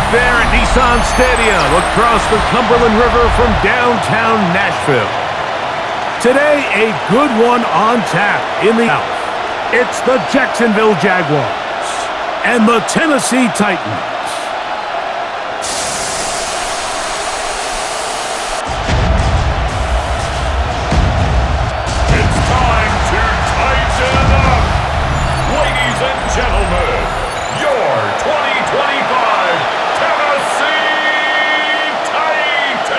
Look there at Nissan Stadium across the Cumberland River from downtown Nashville. Today, a good one on tap in the South. It's the Jacksonville Jaguars and the Tennessee Titans. It's time to tighten up. Ladies and gentlemen, your 2025 Tennessee Titans.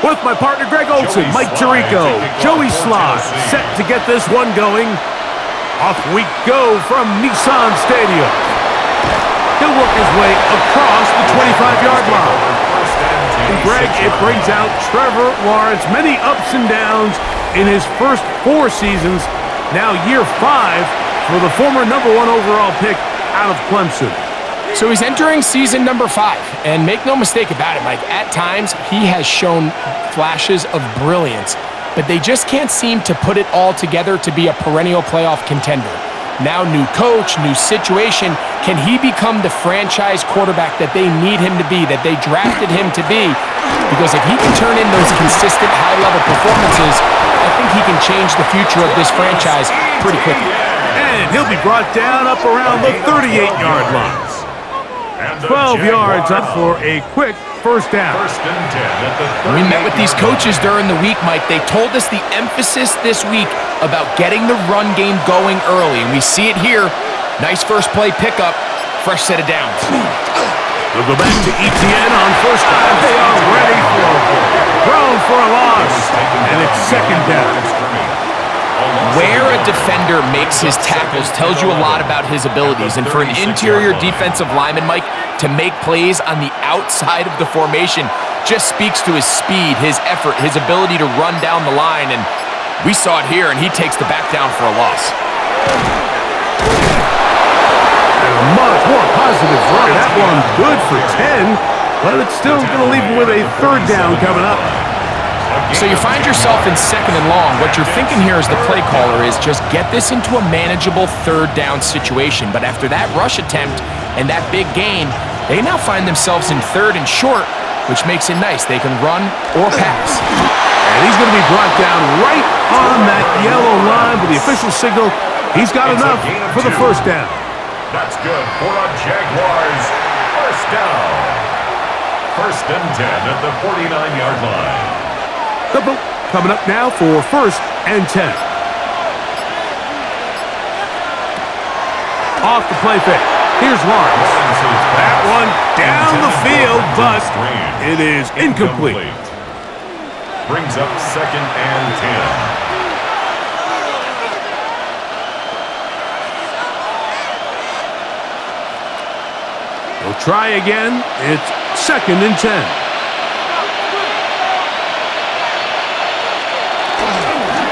With my partner Greg Olson, Mike Tirico, Joey Sly, set to get this one going. Off we go from Nissan Stadium. He'll work his way across the 25-yard line. And Greg, it brings out Trevor Lawrence, many ups and downs in his first 4 seasons. Now year 5 for the former #1 overall pick out of Clemson. So he's entering season number 5, and make no mistake about it, Mike, at times he has shown flashes of brilliance, but they just can't seem to put it all together to be a perennial playoff contender. Now new coach, new situation, can he become the franchise quarterback that they need him to be, that they drafted him to be? Because if he can turn in those consistent high-level performances, I think he can change the future of this franchise pretty quickly. And he'll be brought down up around the 38-yard line. 12 yards up for a quick first down. We met with these coaches during the week, Mike. They told us the emphasis this week about getting the run game going early, and we see it here. Nice first play pickup, fresh set of downs. They'll go back to ETN on first down. They are ready for a thrown for a loss, and it's second down. Where a defender makes his tackles tells you a lot about his abilities, and for an interior defensive lineman, Mike, to make plays on the outside of the formation just speaks to his speed, his effort, his ability to run down the line, and we saw it here, and he takes the back down for a loss. And a much more positive run. That one good for 10, but it's still going to leave him with a third down coming up. So you find yourself in second and long. What you're thinking here as the play caller is just get this into a manageable third down situation. But after that rush attempt and that big gain, they now find themselves in third and short, which makes it nice. They can run or pass. And he's going to be brought down right on that yellow line with the official signal. He's got enough for the first down. That's good for a Jaguars first down. First and 10 at the 49-yard line. Coming up now for first and 10. Off the play fake. Here's Lawrence. That one down the field, but it is incomplete. Brings up second and 10. They'll try again. It's second and 10.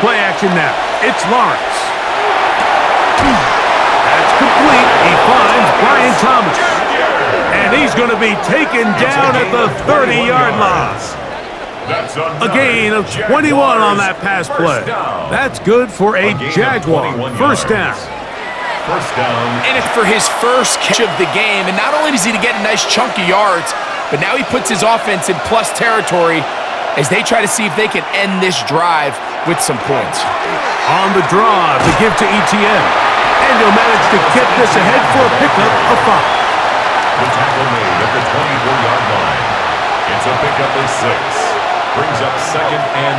Play action now. It's Lawrence. That's complete. He finds Brian Thomas. And he's going to be taken down at the 30-yard line. A gain of 21 on that pass play. That's good for a Jaguar first down. And it's for his first catch of the game. And not only does he get a nice chunk of yards, but now he puts his offense in plus territory as they try to see if they can end this drive with some points. On the draw, the give to ETN. And he'll manage to get this ahead for a pickup of 5. The tackle made at the 24-yard line. It's a pickup of 6. Brings up second and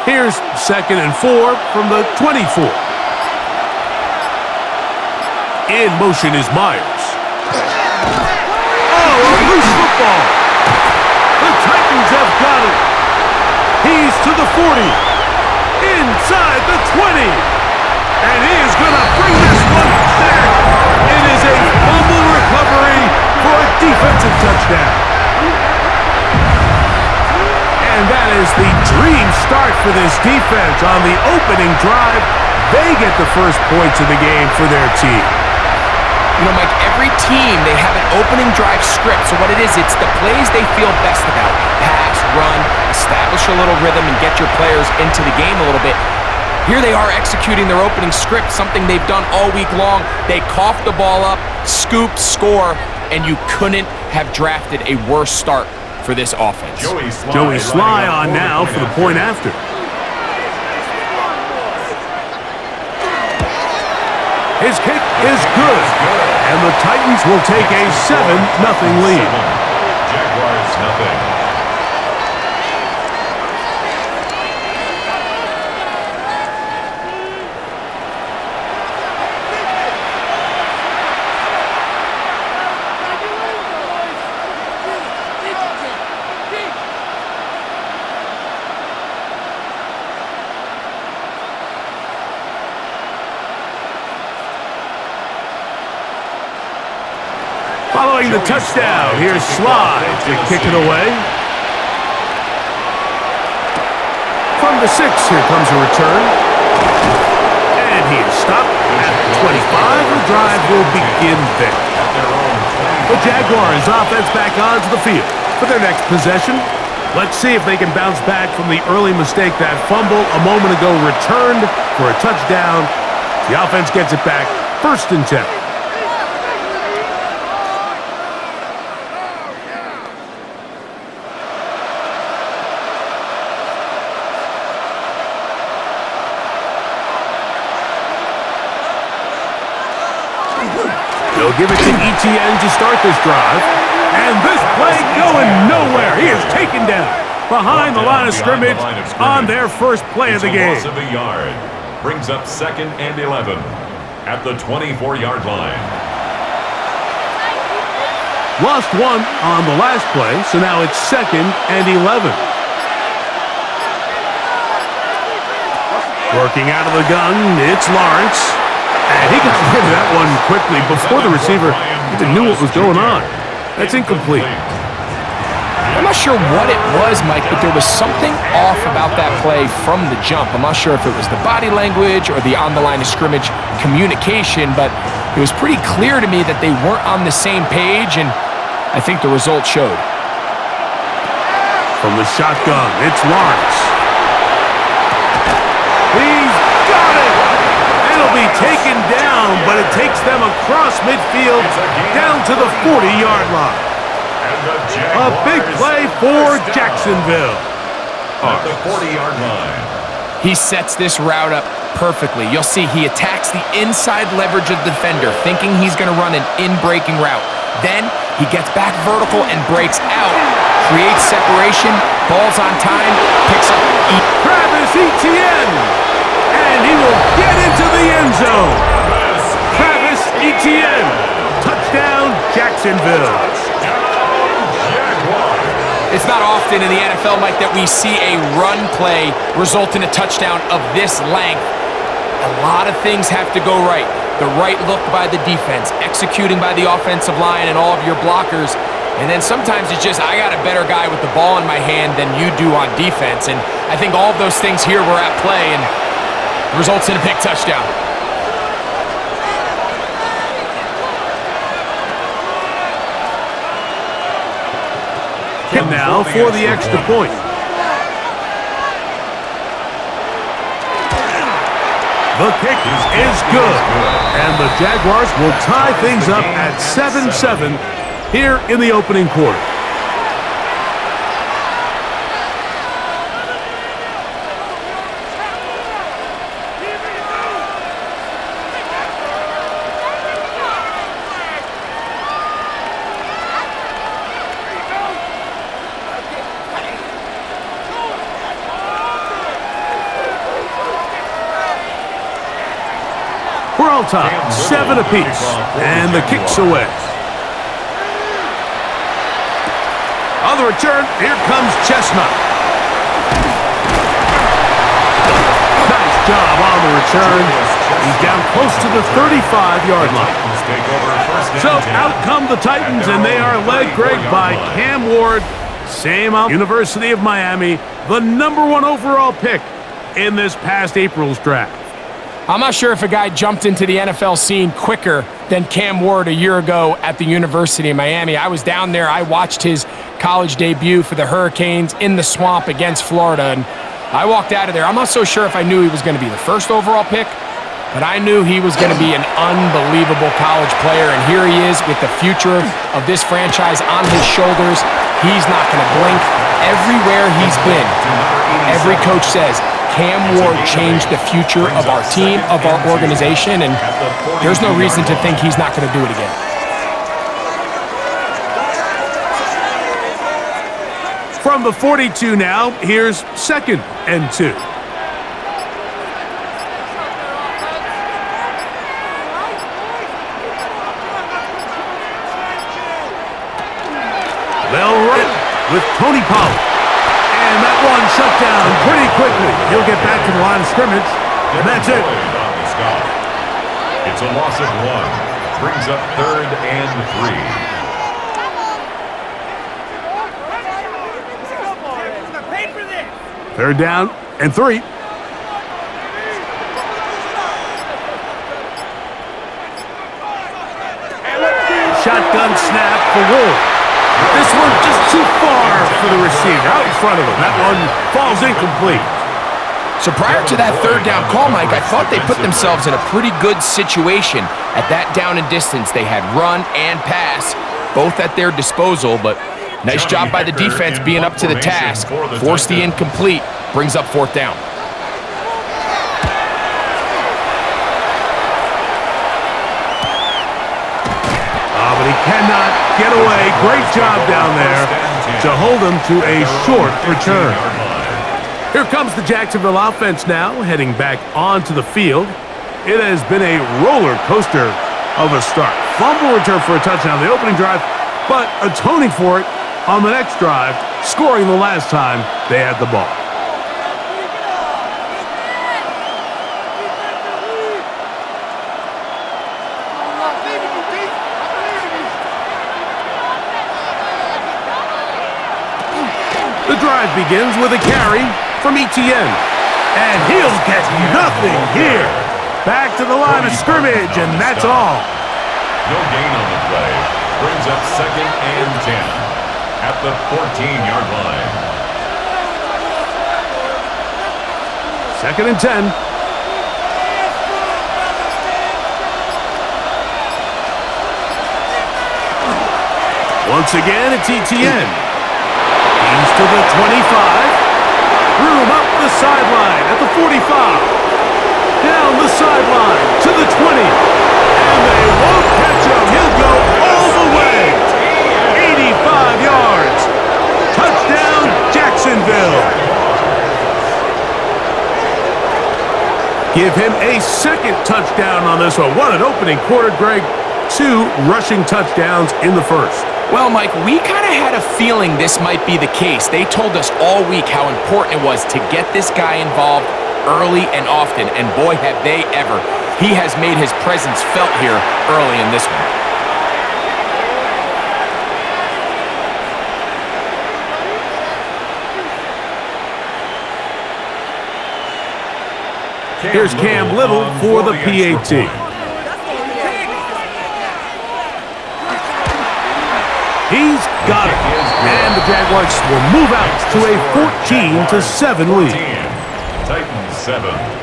4. Here's second and 4 from the 24. In motion is Myers. Oh, a loose football. The Titans have got it. He's to the 40. Inside the 20. And he is going to bring this one back. It is a fumble recovery for a defensive touchdown. And that is the dream start for this defense on the opening drive. They get the first points of the game for their team. You know, Mike, every team, they have an opening drive script. So what it is, it's the plays they feel best about. Pass, run, establish a little rhythm, and get your players into the game a little bit. Here they are executing their opening script, something they've done all week long. They cough the ball up, scoop, score, and you couldn't have drafted a worse start for this offense. Joey Sly on now for the point after. His kick is good, and the Titans will take a 7-0 lead. Jaguars nothing. Following the touchdown, here's Sly to kick it away. From the 6, here comes a return. And he is stopped at the 25. The drive will begin there. The Jaguars offense back onto the field for their next possession. Let's see if they can bounce back from the early mistake. That fumble a moment ago returned for a touchdown. The offense gets it back, 1st and 10. They'll give it to ETN to start this drive. And this play going nowhere. He is taken down behind the line of scrimmage on their first play of the game. Loss of a yard. Brings up 2nd and 11 at the 24-yard line. Lost 1 on the last play, so now it's 2nd and 11. Working out of the gun, it's Lawrence. And he got rid of that one quickly before the receiver even knew what was going on. That's incomplete. I'm not sure what it was, Mike, but there was something off about that play from the jump. I'm not sure if it was the body language or the on-the-line of scrimmage communication, but it was pretty clear to me that they weren't on the same page, and I think the result showed. From the shotgun, it's Lawrence. He's got it! It'll be taken down, but it takes them across midfield down to the 40-yard line. A big play for Jacksonville. At the 40-yard line. He sets this route up perfectly. You'll see he attacks the inside leverage of the defender, thinking he's going to run an in-breaking route. Then he gets back vertical and breaks out, creates separation, ball's on time, picks up Travis Etienne. And he will get into the end zone. Travis Etienne. Touchdown, Jacksonville. It's not often in the NFL, Mike, that we see a run play result in a touchdown of this length. A lot of things have to go right. The right look by the defense, executing by the offensive line and all of your blockers. And then sometimes it's just, I got a better guy with the ball in my hand than you do on defense. And I think all of those things here were at play and results in a big touchdown. And now for the extra point. The kick is good. And the Jaguars will tie things up at 7-7 here in the opening quarter. We're on top, 7 apiece, and the kick's away. On the return, here comes Chestnut. Nice job on the return. He's down close to the 35-yard line. So out come the Titans, and they are led, Greg, by Cam Ward. Same out University of Miami. the #1 overall pick in this past April's draft. I'm not sure if a guy jumped into the NFL scene quicker than Cam Ward a year ago at the University of Miami. I was down there. I watched his college debut for the Hurricanes in the swamp against Florida, and I walked out of there. I'm not so sure if I knew he was going to be the first overall pick, but I knew he was going to be an unbelievable college player, and here he is with the future of this franchise on his shoulders. He's not going to blink. Everywhere he's been, every coach says, Cam Ward changed the future of our team, of our organization, and there's no reason to think he's not going to do it again. From the 42 now, here's 2nd and 2. They'll run it with Tony Pollard. And that one shut down pretty quickly. He'll get back to the line of scrimmage, and that's it. It's a loss of 1. Brings up 3rd and 3. 3rd down and 3. Shotgun snap for Ward. This one just too far for the receiver, out in front of him. That one falls incomplete. So prior to that 3rd down call, Mike, I thought they put themselves in a pretty good situation at that down and distance. They had run and pass, both at their disposal, but nice job by the defense being up to the task. Forced the incomplete, brings up 4th down. But he cannot get away. Great job down there to hold him to a short return. Here comes the Jacksonville offense now, heading back onto the field. It has been a roller coaster of a start. Fumble return for a touchdown on the opening drive, but atoning for it on the next drive, scoring the last time they had the ball. The drive begins with a carry from Etienne, and he'll get nothing here. Back to the line of scrimmage, and that's all. No gain on the play. Brings up 2nd and 10 at the 14-yard line. 2nd and 10. Once again, it's Etienne. He's to the 25. Room up the sideline at the 45. Down the sideline to the 20. And they won't catch him. He'll go all the way. 85 yards. Touchdown, Jacksonville. Give him a 2nd touchdown on this one. What an opening quarter, Greg. 2 rushing touchdowns in the 1st. Well, Mike, we kind of had a feeling this might be the case. They told us all week how important it was to get this guy involved early and often, and boy, have they ever. He has made his presence felt here early in this one. Here's Cam Little for the PAT. He's got it. And the Jaguars will move out to a 14-7 lead. Titans 7.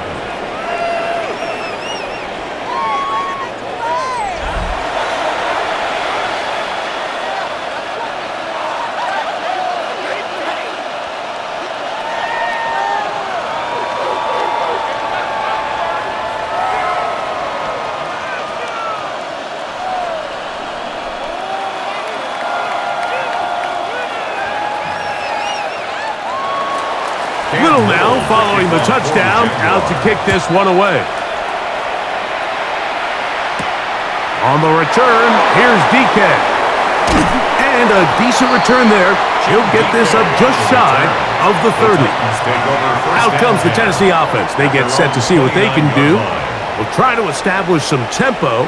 Little now following the touchdown, out to kick this one away. On the return, here's DK. And a decent return there. He'll get this up just shy of the 30. Out comes the Tennessee offense. They get set to see what they can do. We'll try to establish some tempo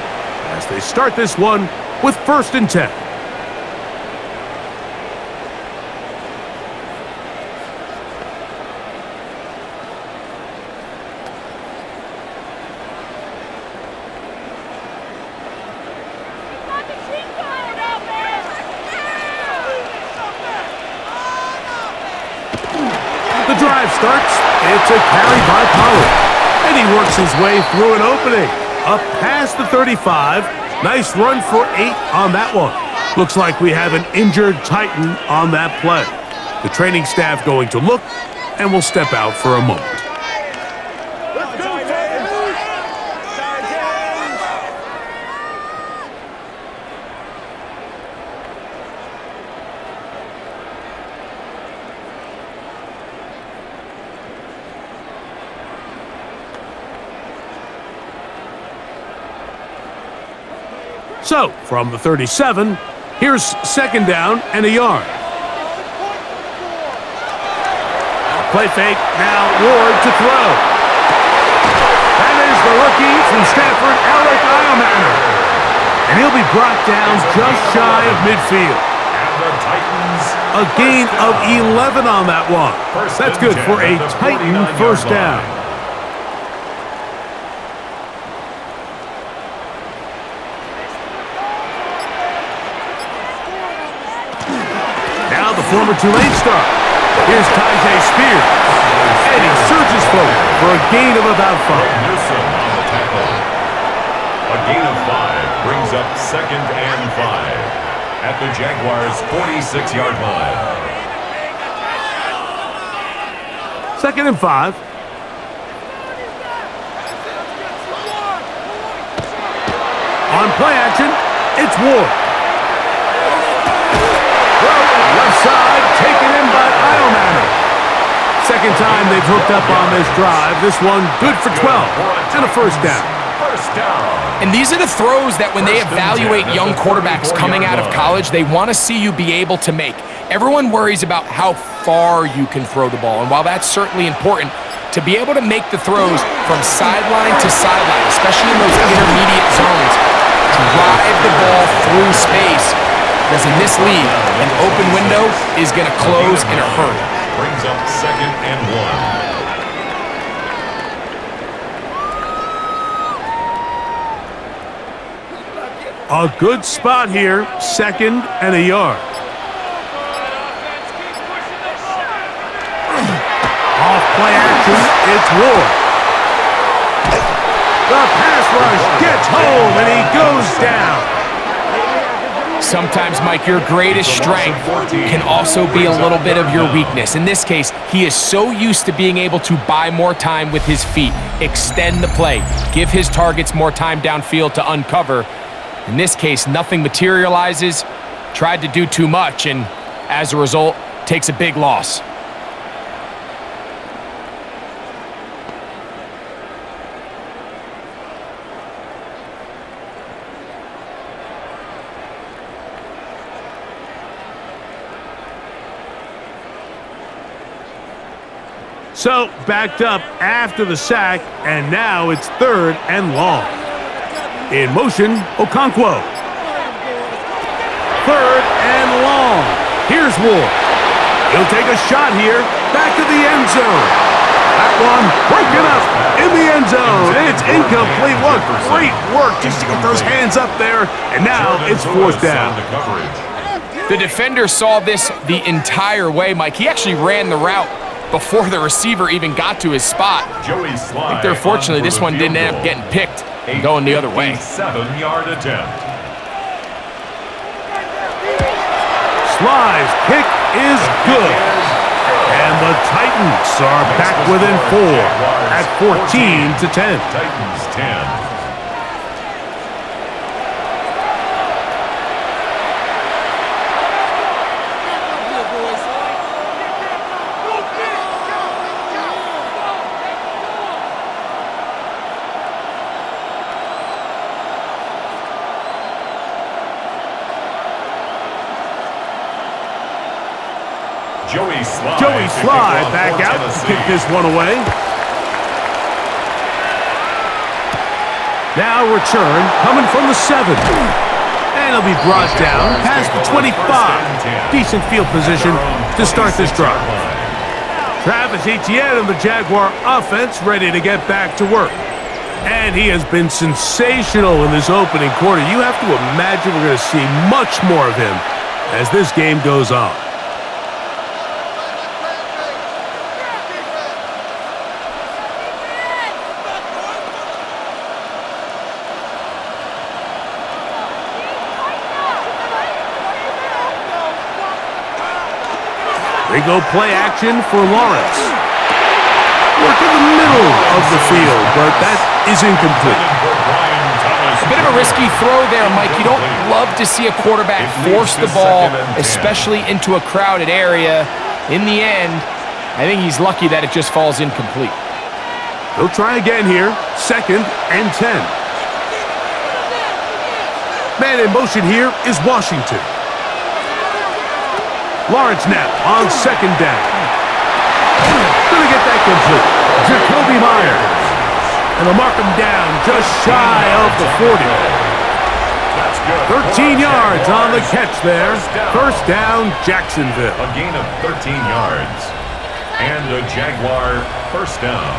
as they start this one with 1st and 10. starts. It's a carry by Pollard. And he works his way through an opening. Up past the 35. Nice run for 8 on that one. Looks like we have an injured Titan on that play. The training staff going to look, and we'll step out for a moment. So, from the 37, here's second down and a yard. Play fake, now Ward to throw. That is the rookie from Stanford, Alec Iomanner. And he'll be brought down just shy of midfield. And the Titans. A gain of 11 on that one. That's good for a Titan first down. Now the former Tulane star. Here's Tyjae Spears. And he surges forward for a gain of about 5. Newsom on the tackle. A gain of 5 brings up second and 5 at the Jaguars' 46-yard line. Second and 5. On play action, it's Ward. Left side, taken in by Iomanner. Second time they've hooked up on this drive. This one good for 12 and a first down. And these are the throws that when they evaluate young quarterbacks coming out of college, they want to see you be able to make. Everyone worries about how far you can throw the ball, and while that's certainly important, to be able to make the throws from sideline to sideline, especially in those intermediate zones, drive the ball through space, because in this league, an open window is going to close in a hurry. Brings up second and 1. A good spot here, second and a yard. Off play action, it's Ward. The pass rush gets home and he goes down. Sometimes, Mike, your greatest strength can also be a little bit of your weakness. In this case, he is so used to being able to buy more time with his feet, extend the play, give his targets more time downfield to uncover. In this case, nothing materializes, tried to do too much, and as a result, takes a big loss. So, backed up after the sack, and now it's third and long. In motion, Okonkwo. Third and long. Here's Ward. He'll take a shot here. Back to the end zone. That one broken up in the end zone. It's incomplete. What great work just to get those hands up there. And now it's fourth down. The defender saw this the entire way, Mike. He actually ran the route before the receiver even got to his spot. I think fortunately this one didn't end up getting picked and going the other way. 7-yard attempt. Sly's kick is good. And the Titans are back within 4 at 14-10. Titans 10. Joey Sly back out to kick this one away. Now return coming from the 7. And he'll be brought down past the 25. Decent field position to start this drive. Travis Etienne of the Jaguar offense ready to get back to work. And he has been sensational in this opening quarter. You have to imagine we're going to see much more of him as this game goes on. They go play action for Lawrence. Work in the middle of the field, but that is incomplete. A bit of a risky throw there, Mike. You don't love to see a quarterback force the ball, especially into a crowded area. In the end, I think he's lucky that it just falls incomplete. They'll try again here. 2nd and 10. Man in motion here is Washington. Lawrence now on 2nd down. Gonna get that complete. Jacoby Myers. And they'll mark him down just shy of the 40. 13 yards on the catch there. First down, Jacksonville. A gain of 13 yards. And a Jaguar first down.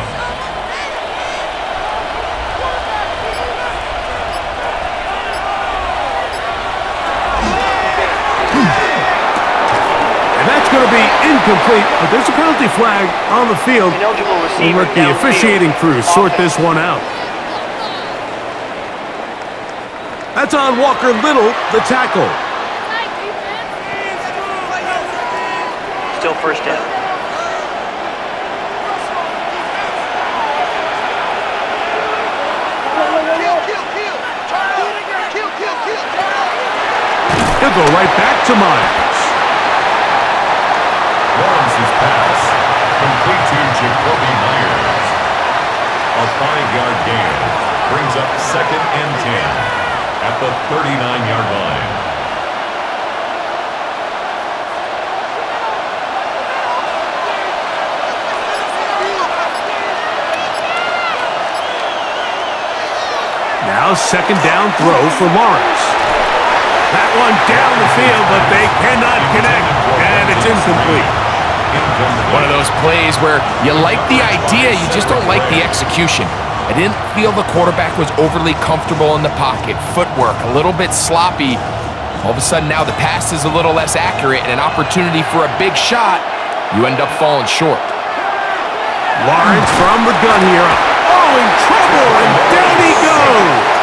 That's going to be incomplete, but there's a penalty flag on the field. We'll let the officiating crew sort this one out. That's on Walker Little, the tackle. Still first down. He'll go right back to Myers. Lawrence's pass complete to Jacoby Myers. A 5-yard gain brings up 2nd and 10 at the 39-yard line. Now 2nd down throw for Lawrence. That one down the field, but they cannot connect, and it's incomplete. One of those plays where you like the idea, you just don't like the execution. I didn't feel the quarterback was overly comfortable in the pocket. Footwork a little bit sloppy. All of a sudden now the pass is a little less accurate and an opportunity for a big shot. You end up falling short. Lawrence from the gun here. Oh, in trouble, and down he goes.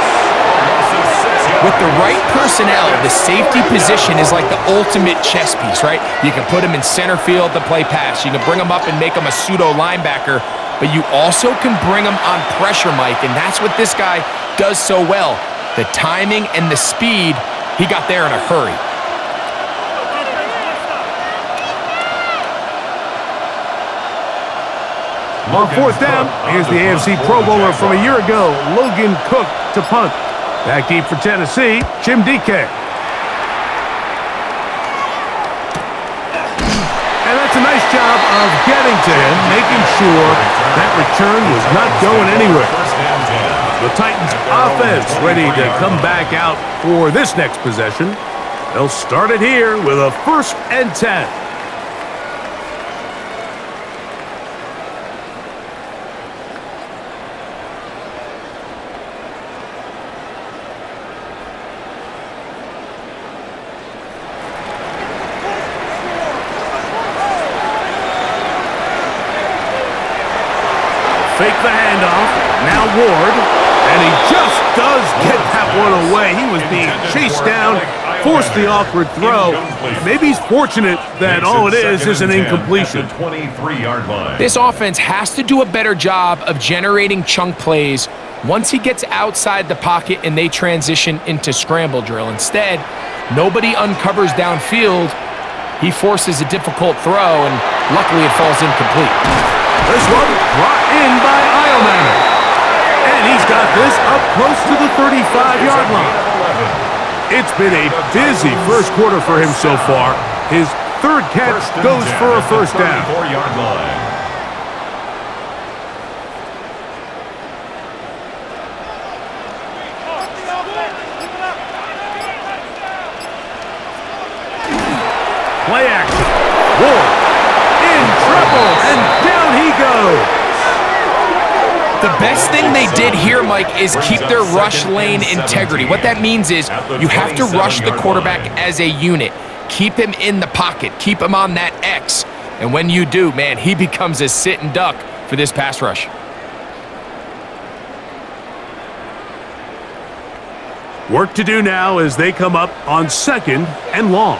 With the right personnel, the safety position is like the ultimate chess piece, right? You can put him in center field to play pass. You can bring him up and make him a pseudo linebacker, but you also can bring him on pressure, Mike, and that's what this guy does so well. The timing and the speed, he got there in a hurry. On 4th down, here's the AFC Pro Bowler from a year ago, Logan Cook to punt. Back deep for Tennessee, Jim DK. And that's a nice job of getting to him, making sure that return was not going anywhere. The Titans offense ready to come back out for this next possession. They'll start it here with a 1st and 10. Fake the handoff. Now Ward. And he just does get that one away. He was being chased down, forced the awkward throw. Maybe he's fortunate that all it is an incompletion. 23-yard line. This offense has to do a better job of generating chunk plays once he gets outside the pocket and they transition into scramble drill. Instead, nobody uncovers downfield. He forces a difficult throw, and luckily it falls incomplete. This one brought in by Eilman. And he's got this up close to the 35-yard line. It's been a busy first quarter for him so far. His 3rd catch goes for a first down. 34-yard line. Play action. Ward in trouble, and down he goes. The best thing they did here, Mike, is keep their rush lane integrity. What that means is you have to rush the quarterback as a unit. Keep him in the pocket. Keep him on that X. And when you do, man, he becomes a sit and duck for this pass rush. Work to do now as they come up on 2nd and long.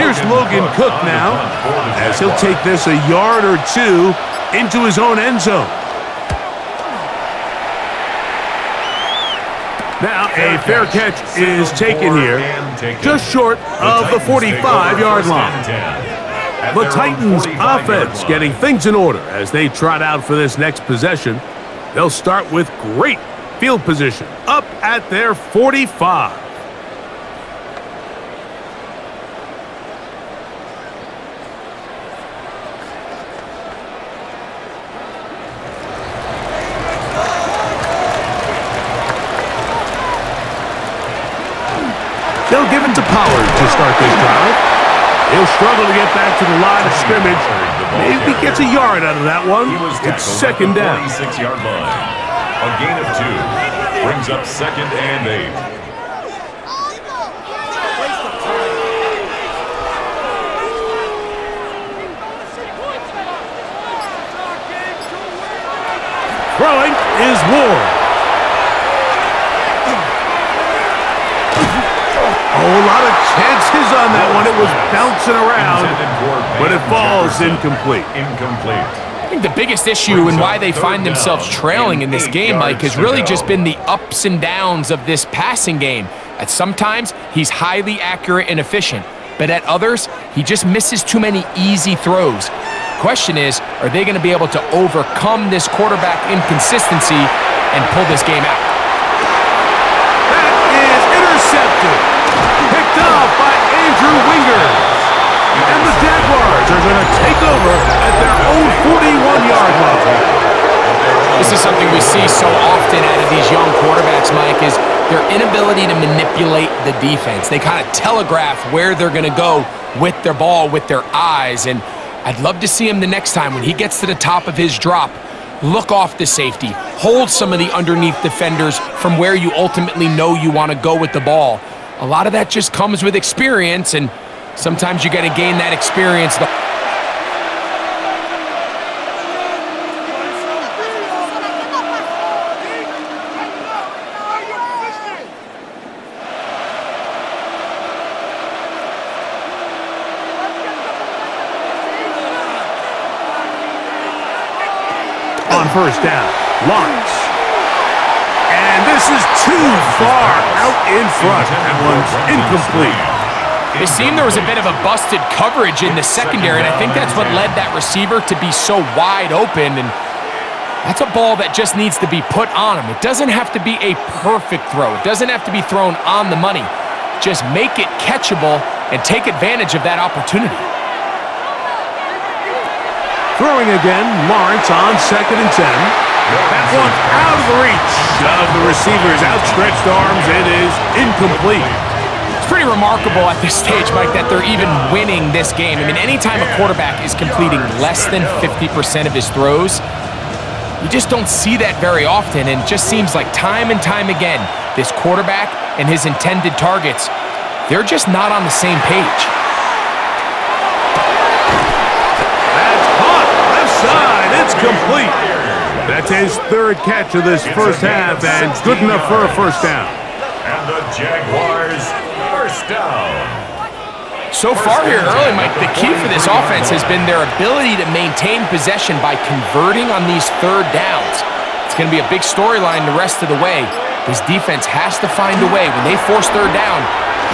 Here's Logan Cook now, as he'll take this a yard or two into his own end zone. Now a fair catch is taken here, just short of the 45-yard line. The Titans offense getting things in order as they trot out for this next possession. They'll start with great field position up at their 45. They'll give it to Pollard to start this drive. He'll struggle to get back to the line of scrimmage. Maybe gets a yard out of that one. It's second down. 46-yard line. A gain of 2. Brings up second and 8. Throwing is Ward. A whole lot of chances on that one. It was bouncing around, but it falls incomplete. I think the biggest issue and why they find themselves trailing in this game, Mike, has really just been the ups and downs of this passing game. At sometimes, he's highly accurate and efficient, but at others, he just misses too many easy throws. Question is, are they going to be able to overcome this quarterback inconsistency and pull this game out? That is intercepted. Picked off by Andrew Wingers. And the Jaguars are going to take over at their own 41-yard line. This is something we see so often out of these young quarterbacks, Mike, is their inability to manipulate the defense. They kind of telegraph where they're going to go with their ball, with their eyes. And I'd love to see him the next time when he gets to the top of his drop, look off the safety, hold some of the underneath defenders from where you ultimately know you want to go with the ball. A lot of that just comes with experience, and sometimes you got to gain that experience. On first down, Lawrence. And this is too far out in front. That one's incomplete. It seemed there was a bit of a busted coverage in the secondary, and I think that's what led that receiver to be so wide open. And that's a ball that just needs to be put on him. It doesn't have to be a perfect throw. It doesn't have to be thrown on the money. Just make it catchable and take advantage of that opportunity. Throwing again, Lawrence on second and 10. That one out of the reach of the receiver's outstretched arms. It is incomplete. It's pretty remarkable at this stage, Mike, that they're even winning this game. I mean, anytime a quarterback is completing less than 50% of his throws, you just don't see that very often, and it just seems like time and time again, this quarterback and his intended targets, they're just not on the same page. That's caught left side. It's complete. That's his third catch of this first half, and good enough for a first down. And the Jaguars, first down. So far here early, Mike, the key for this offense has been their ability to maintain possession by converting on these third downs. It's going to be a big storyline the rest of the way. This defense has to find a way. When they force third down,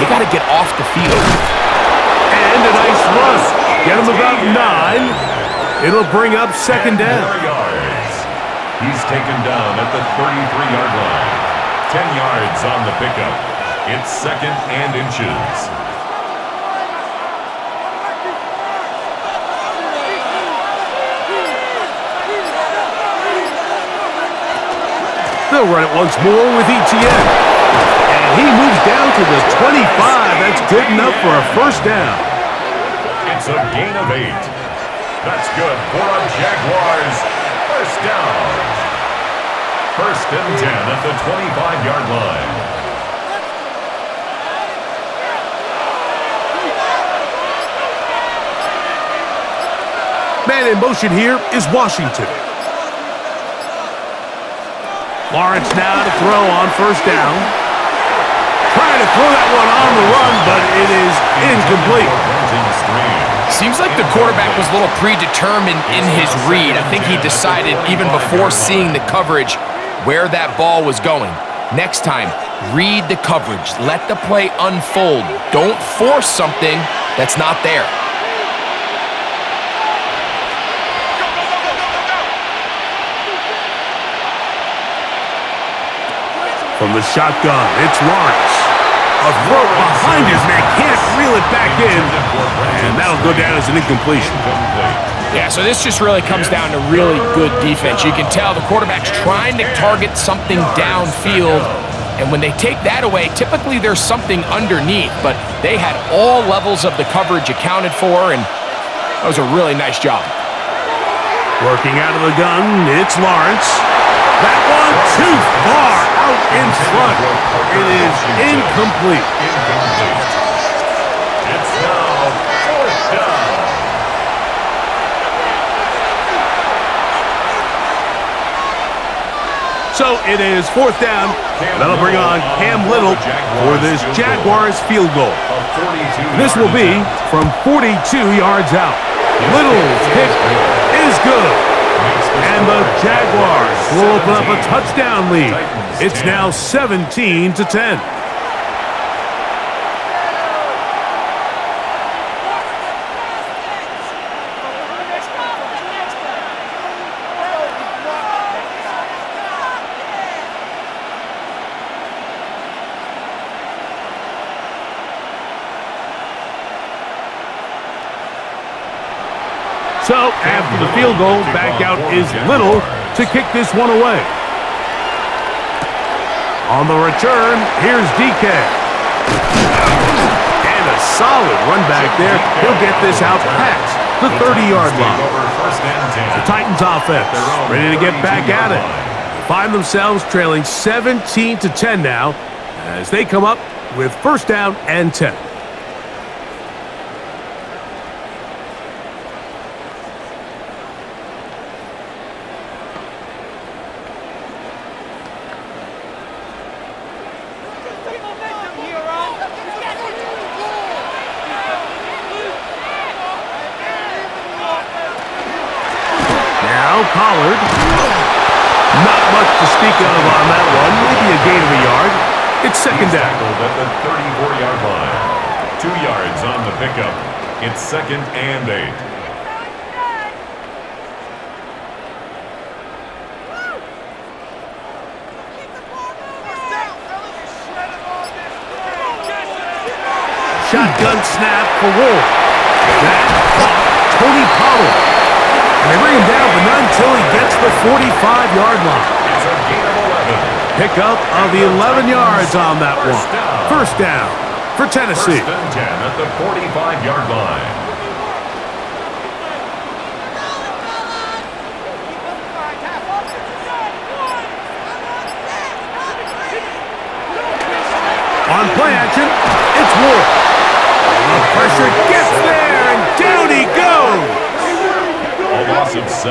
they got to get off the field. And a nice run. Get him about 9. It'll bring up second down. He's taken down at the 33-yard line. 10 yards on the pickup. It's second and inches. They'll run it once more with ETN. And he moves down to the 25. That's good enough for a first down. It's a gain of 8. That's good for a Jaguars first down. First and 10 at the 25-yard line. Man in motion here is Washington. Lawrence now to throw on first down. Trying to throw that one on the run, but it is incomplete. Emerging screen. Seems like the quarterback was a little predetermined in his read. I think he decided even before seeing the coverage where that ball was going. Next time, read the coverage. Let the play unfold. Don't force something that's not there. From the shotgun, it's Lawrence. A throw behind his man, can't reel it back in, and that'll go down as an incompletion. Yeah, so this just really comes down to really good defense. You can tell the quarterback's trying to target something downfield, and when they take that away, typically there's something underneath, but they had all levels of the coverage accounted for, and that was a really nice job. Working out of the gun, it's Lawrence. That one too far out in front. It is incomplete. It's now 4th down. So it is 4th down. That'll bring on Cam Little for this Jaguars field goal. This will be from 42 yards out. Little's kick is good. And the Jaguars will open up a touchdown lead. It's now 17-10. So, after the field goal, back out is Little to kick this one away. On the return, here's DK. And a solid run back there. He'll get this out past the 30-yard line. The Titans offense ready to get back at it. Find themselves trailing 17-10 now as they come up with 1st down and 10. Pollard. Not much to speak of on that one. Maybe a gain of a yard. It's 2nd down. At the 34-yard line. 2 yards on the pickup. It's 2nd and 8. Shotgun snap for Wolf. That caught Tony Pollard. And they bring him down, but not until he gets the 45-yard line. It's a gain of 11. Pickup of the 11 yards on that one. 1st down for Tennessee. 1st and 10 at the 45-yard line. On play action, it's Wolf. The pressure gets there, and down he goes.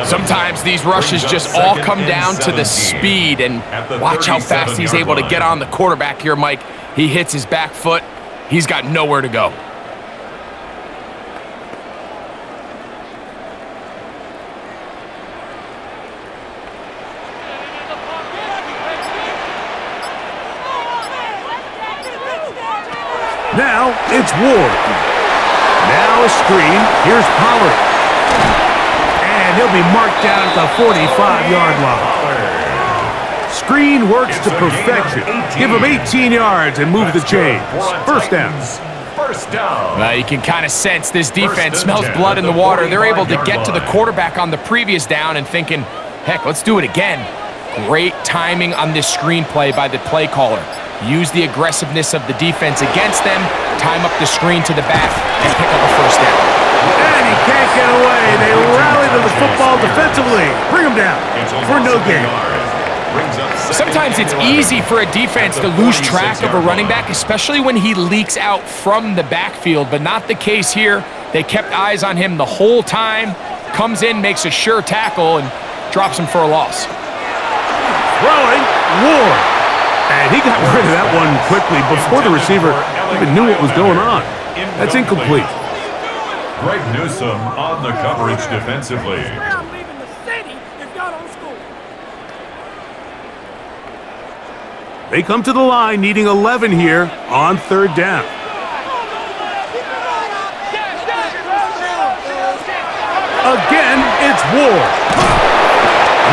Sometimes these rushes just all come down to the speed, and watch how fast he's able to get on the quarterback here, Mike. He hits his back foot. He's got nowhere to go. Now it's Ward. Now a screen. Here's Pollard. And he'll be marked down at the 45-yard line. Screen works to perfection. Give him 18 yards and move the chains. 1st down. 1st down. Well, you can kind of sense this defense smells blood in the water. They're able to get to the quarterback on the previous down and thinking, heck, let's do it again. Great timing on this screenplay by the play caller. Use the aggressiveness of the defense against them, time up the screen to the back, and pick up a 1st down. And he can't get away. They rally to the football defensively. Bring him down for no gain. Sometimes it's easy for a defense to lose track of a running back, especially when he leaks out from the backfield, but not the case here. They kept eyes on him the whole time. Comes in, makes a sure tackle, and drops him for a loss. Throwing, Ward. And he got rid of that one quickly before the receiver even knew what was going on. That's incomplete. Greg Newsome on the coverage defensively. I'm leaving the city if y'all don't score. They come to the line needing 11 here on third down. Again, it's Ward.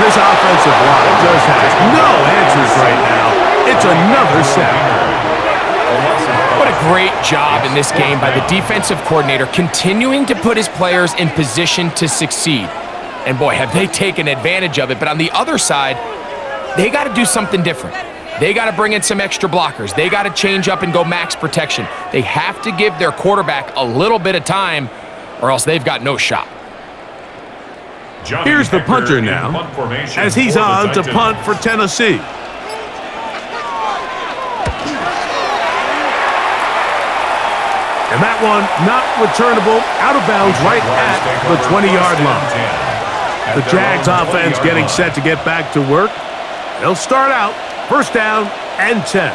This offensive line just has no answers right now. It's another sack. What a great job in this game by the defensive coordinator, continuing to put his players in position to succeed. And boy, have they taken advantage of it. But on the other side, they got to do something different. They got to bring in some extra blockers. They got to change up and go max protection. They have to give their quarterback a little bit of time, or else they've got no shot. Here's the punter now, as he's on to punt for Tennessee. And that one not returnable, out of bounds right at the 20-yard line. The Jags offense getting set to get back to work. They'll start out first down and 10.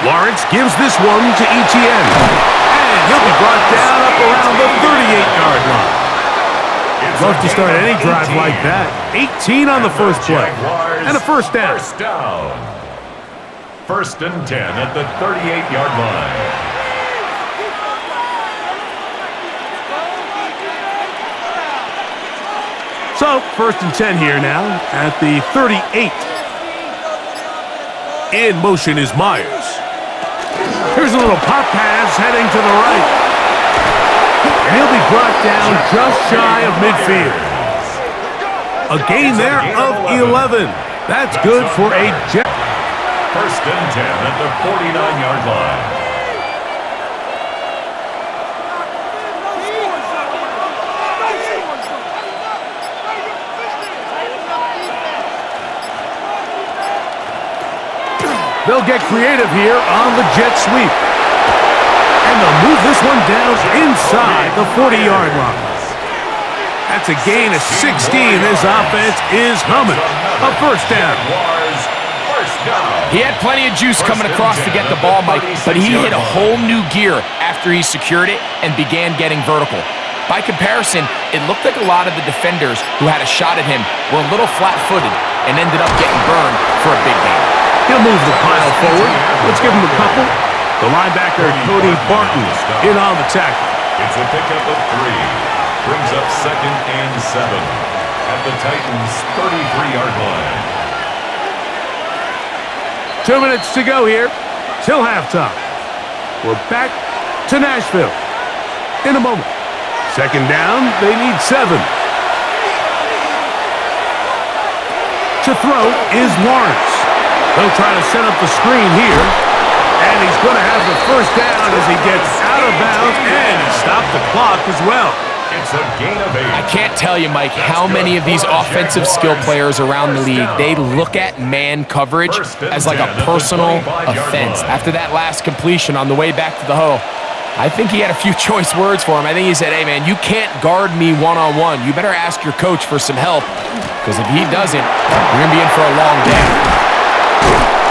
Lawrence gives this one to Etienne. And he'll be brought down up around the 38-yard line. Love to start any drive like that. 18 on the first play. And a first down. First and 10 at the 38-yard line. So, first and 10 here now at the 38. In motion is Myers. Here's a little pop pass heading to the right. And he'll be brought down just shy of midfield. A gain there of 11. That's good for a Jet. First and 10 at the 49-yard line. They'll get creative here on the jet sweep. And they'll move this one down inside the 40-yard line. That's a gain of 16. This offense is humming. A first down. He had plenty of juice coming across to get the ball, Mike, but he hit a whole new gear after he secured it and began getting vertical. By comparison, it looked like a lot of the defenders who had a shot at him were a little flat-footed and ended up getting burned for a big gain. He'll move the pile forward. Let's give him a couple. The linebacker, Cody Barton, in on the tackle. It's a pickup of 3. Brings up second and 7 at the Titans' 33-yard line. 2 minutes to go here till halftime. We're back to Nashville in a moment. Second down, they need 7. To throw is Lawrence. They'll try to set up the screen here. And he's going to have the first down as he gets out of bounds. And he stopped the clock as well. It's a gain of 8. I can't tell you, Mike, how many of these offensive skill players around the league, they look at man coverage as like a personal offense. After that last completion on the way back to the huddle, I think he had a few choice words for him. I think he said, hey, man, you can't guard me one-on-one. You better ask your coach for some help, because if he doesn't, you're going to be in for a long day.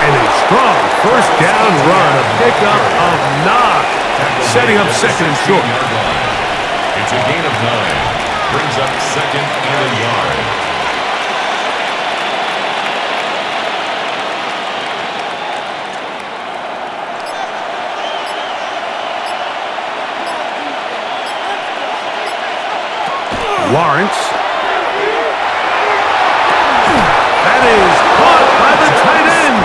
And a strong first down run, a pickup of 9, setting up second and short. It's a gain of 9. Brings up second and a yard. Lawrence. That is caught by the tight end.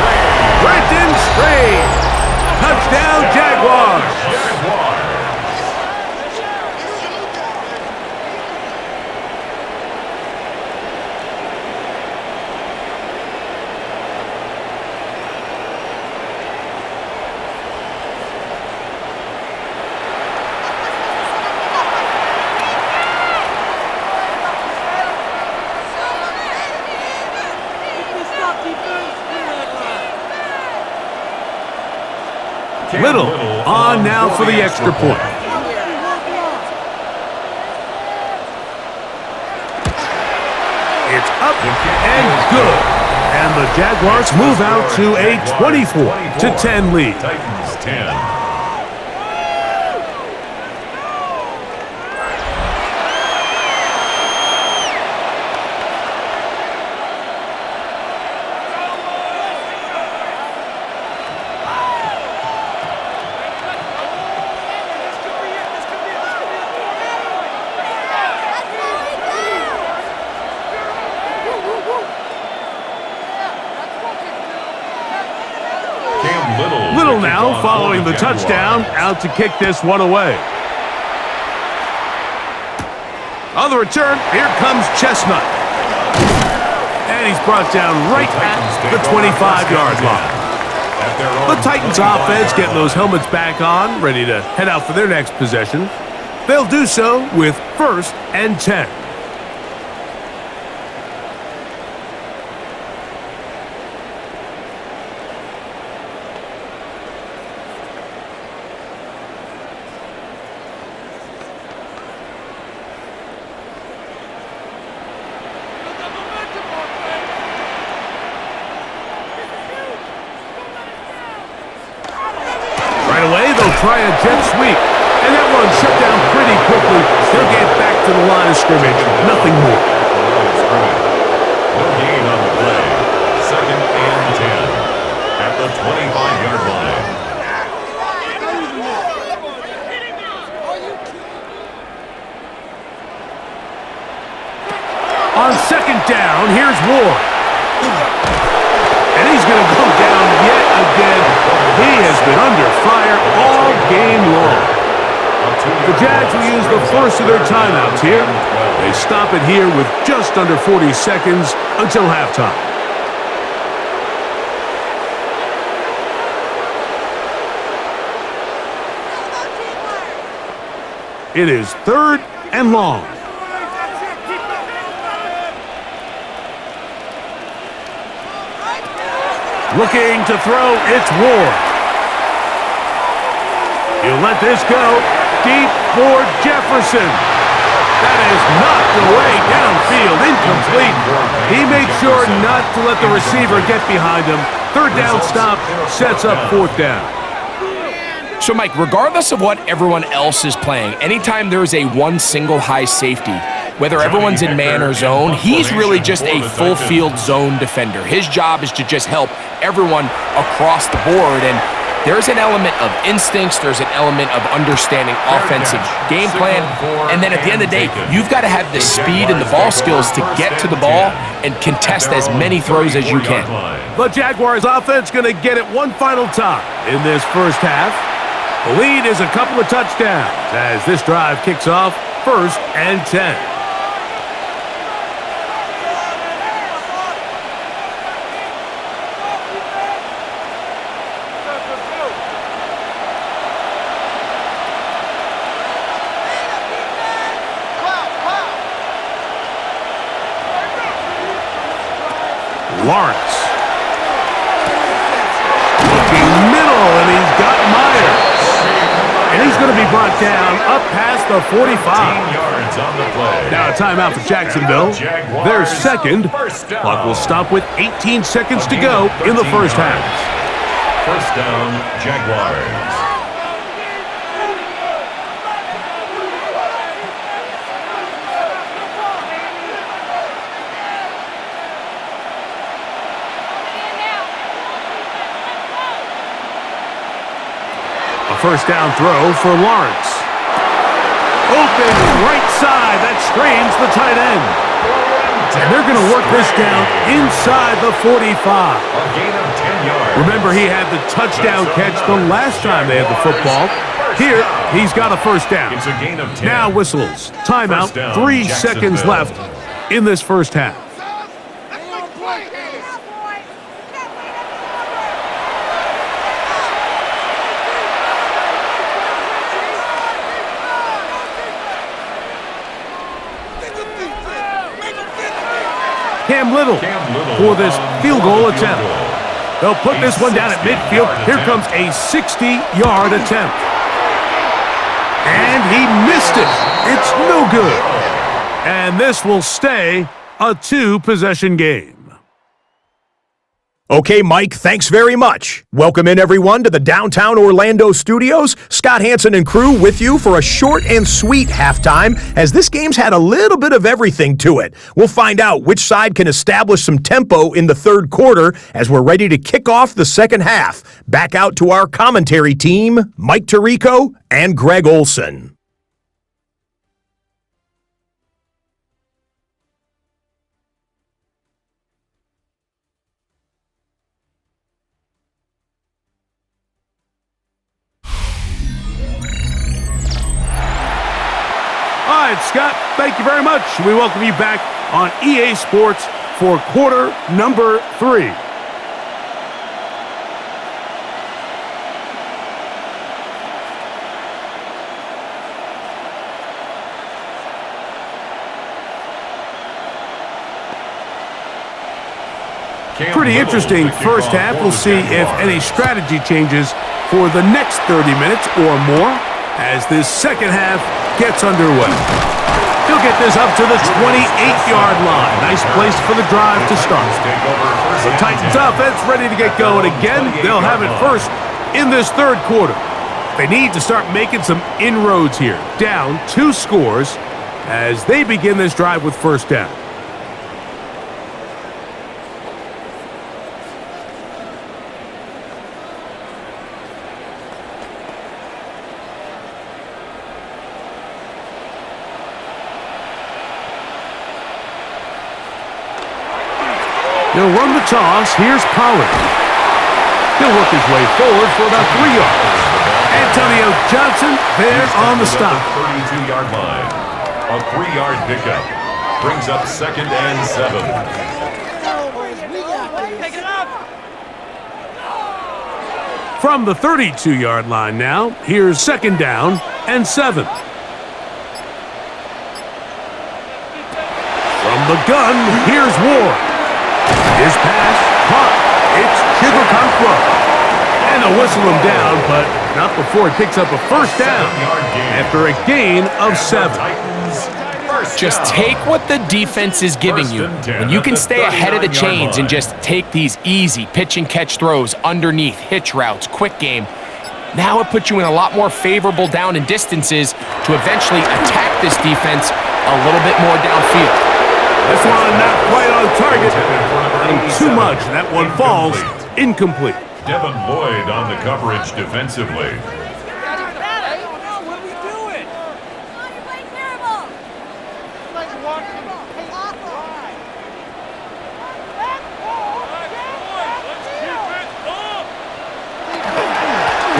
Brenton Strange. Touchdown, Jaguars. Little on now for the extra point. It's up and good. And the Jaguars move out to a 24-10 lead. Titans 10. Little now following the touchdown, out to kick this one away. On the return, here comes Chestnut. And he's brought down right at the 25-yard line. The Titans offense getting those helmets back on, ready to head out for their next possession. They'll do so with 1st and 10. Try a jet sweep, and that one shut down pretty quickly. They'll get back to the line of scrimmage, nothing more. No gain on the play. 2nd and 10 at the 25-yard line. On 2nd down, here's Ward. And he's going to go down yet again. He has been under fire all game long. The Jags will use the first of their timeouts here. They stop it here with just under 40 seconds until halftime. It is 3rd and long. Looking to throw, it's Ward. He'll let this go. Deep for Jefferson. That is knocked away downfield, incomplete. He made sure not to let the receiver get behind him. 3rd down stop sets up 4th down. So, Mike, regardless of what everyone else is playing, anytime there's a one single high safety, whether everyone's in man or zone, he's really just a full field zone defender. His job is to just help everyone across the board. And there's an element of instincts, there's an element of understanding offensive game plan. And then at the end of the day, you've got to have the speed and the ball skills to get to the ball and contest as many throws as you can. The Jaguars offense going to get it one final time in this first half. The lead is a couple of touchdowns as this drive kicks off 1st and 10. Lawrence. Looking middle, and he's got Myers. And he's going to be brought down up past the 45. Yards on the play. Now a timeout for Jacksonville. Their 2nd. Clock will stop with 18 seconds to go in the first half. 1st down, Jaguars. First down throw for Lawrence. Open right side. That screens the tight end. And they're going to work this down inside the 45. A gain of 10 yards. Remember, he had the touchdown catch the last time they had the football. Here, he's got a first down. It's a gain of 10. Now whistles. Timeout. First down, 3 seconds left in this first half. Cam Little for this field goal attempt. They'll put this one down at midfield. Here comes a 60-yard attempt. And he missed it. It's no good. And this will stay a 2-possession game. Okay, Mike, thanks very much. Welcome in, everyone, to the downtown Orlando studios. Scott Hansen and crew with you for a short and sweet halftime, as this game's had a little bit of everything to it. We'll find out which side can establish some tempo in the third quarter as we're ready to kick off the second half. Back out to our commentary team, Mike Tirico and Greg Olson. All right, Scott, thank you very much. We welcome you back on EA Sports for quarter number 3. Pretty interesting first half. We'll see if any strategy changes for the next 30 minutes or more as this second half gets underway. He'll get this up to the 28-yard line. Nice place for the drive to start. The Titans offense ready to get going again. They'll have it first in this third quarter. They need to start making some inroads here. Down 2 scores as they begin this drive with first down. He'll run the toss. Here's Pollard. He'll work his way forward for about 3 yards. Antonio Johnson there on the stop. 32-yard line. A 3-yard pickup. Brings up 2nd and 7. From the 32-yard line now, here's 2nd down and 7. From the gun, here's Ward. His pass caught. It's Chigokankwa. And they'll whistle him down, but not before he picks up a first down after a gain of 7. Just take what the defense is giving you. When you can stay ahead of the chains and just take these easy pitch and catch throws underneath, hitch routes, quick game, now it puts you in a lot more favorable down and distances to eventually attack this defense a little bit more downfield. This one not quite on target. And too much. That one falls incomplete. Devin Lloyd on the coverage defensively.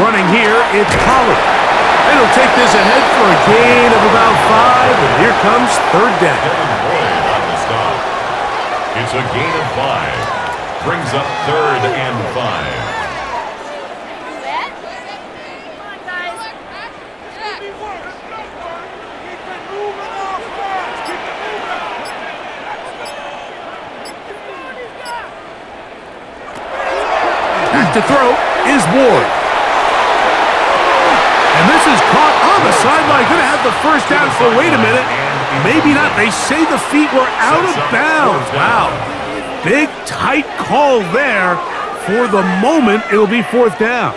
Running here, it's Pollard. And he'll take this ahead for a gain of about 5. And here comes third down. Devin Lloyd on the stop. It's a gain of 5. Brings up 3rd and 5. Back to throw is Ward. And this is caught on the sideline. Going to have the first down. So wait a minute. Maybe not. They say the feet were out of bounds. Wow. Big, tight call there. For the moment, it'll be 4th down.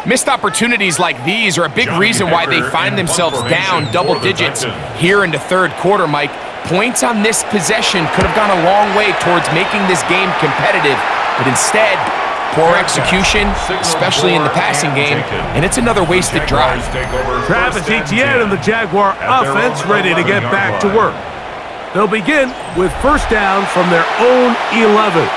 Missed opportunities like these are a big reason why they find themselves down double digits here in the third quarter, Mike. Points on this possession could have gone a long way towards making this game competitive, but instead, poor execution, especially in the passing game, and it's another wasted drive. Travis Etienne and the Jaguar offense ready to get back to work. They'll begin with first down from their own 11.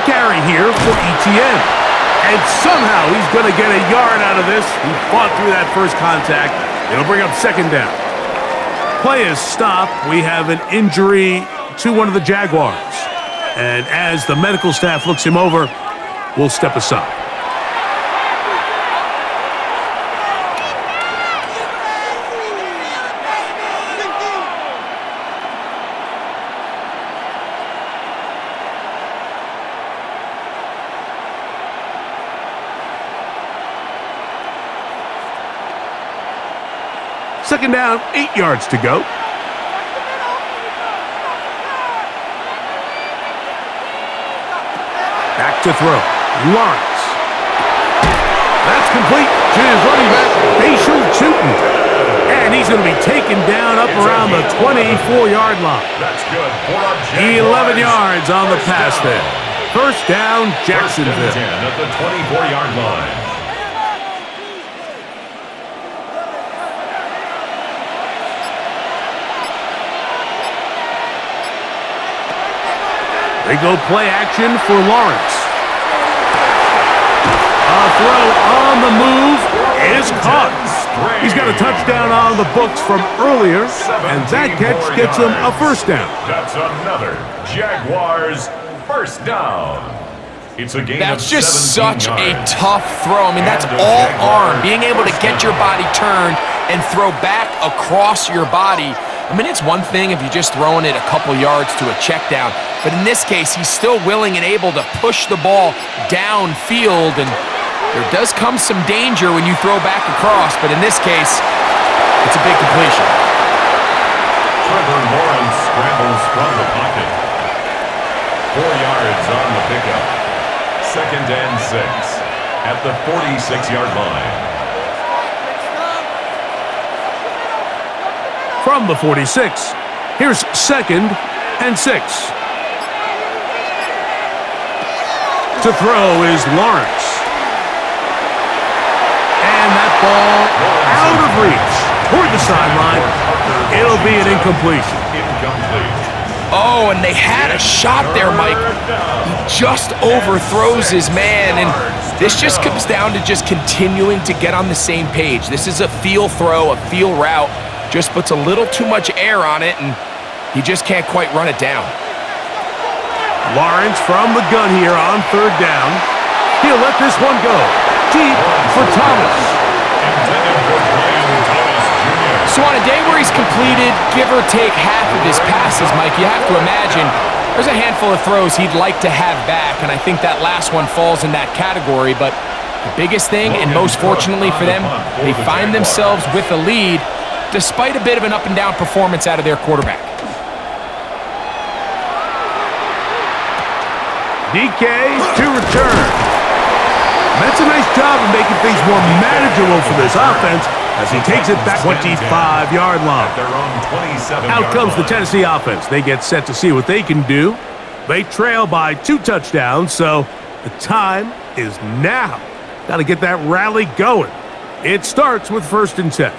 Carry here for Etienne. And somehow he's going to get a yard out of this. He fought through that first contact. It'll bring up 2nd down. Play is stopped. We have an injury to one of the Jaguars. And as the medical staff looks him over, we'll step aside. Second down, 8 yards to go. Back to throw. Lawrence. That's complete to his running back, Facial Chutin. And he's going to be taken down up around the 24-yard line. That's good for a Jaguars. 11 yards on the pass there. First down, Jacksonville. First and 10 at the 24-yard line. They go play action for Lawrence. A throw on the move is caught. He's got a touchdown on the books from earlier, and that catch gets him a first down. That's another Jaguars first down. It's a game That's of just 17 such a yards. tough throw. I mean, that's And the all Jaguars arm. Being able to get your body turned and throw back across your body. I mean, it's one thing if you're just throwing it a couple yards to a check down, but in this case, he's still willing and able to push the ball downfield, and there does come some danger when you throw back across, but in this case, it's a big completion. Trevor Lawrence scrambles from the pocket. 4 yards on the pickup. Second and 6 at the 46-yard line. From the 46, here's second and 6. To throw is Lawrence. And that ball out of reach toward the sideline. It'll be an incompletion. Incomplete. Oh, and they had a shot there, Mike. He just overthrows his man, and this just comes down to just continuing to get on the same page. This is a feel throw, a feel route. Just puts a little too much air on it, and he just can't quite run it down. Lawrence from the gun here on third down. He'll let this one go. Deep for Thomas. Intended for Brian Thomas Jr. So on a day where he's completed, give or take half of his passes, Mike, you have to imagine there's a handful of throws he'd like to have back, and I think that last one falls in that category. But the biggest thing, and most fortunately for them, they find themselves with a lead despite a bit of an up-and-down performance out of their quarterback. DK to return. That's a nice job of making things more manageable for this offense as he takes it back 25-yard line. Their own 27-yard Out comes the line. Tennessee offense. They get set to see what they can do. They trail by 2 touchdowns, so the time is now. Got to get that rally going. It starts with first and 10.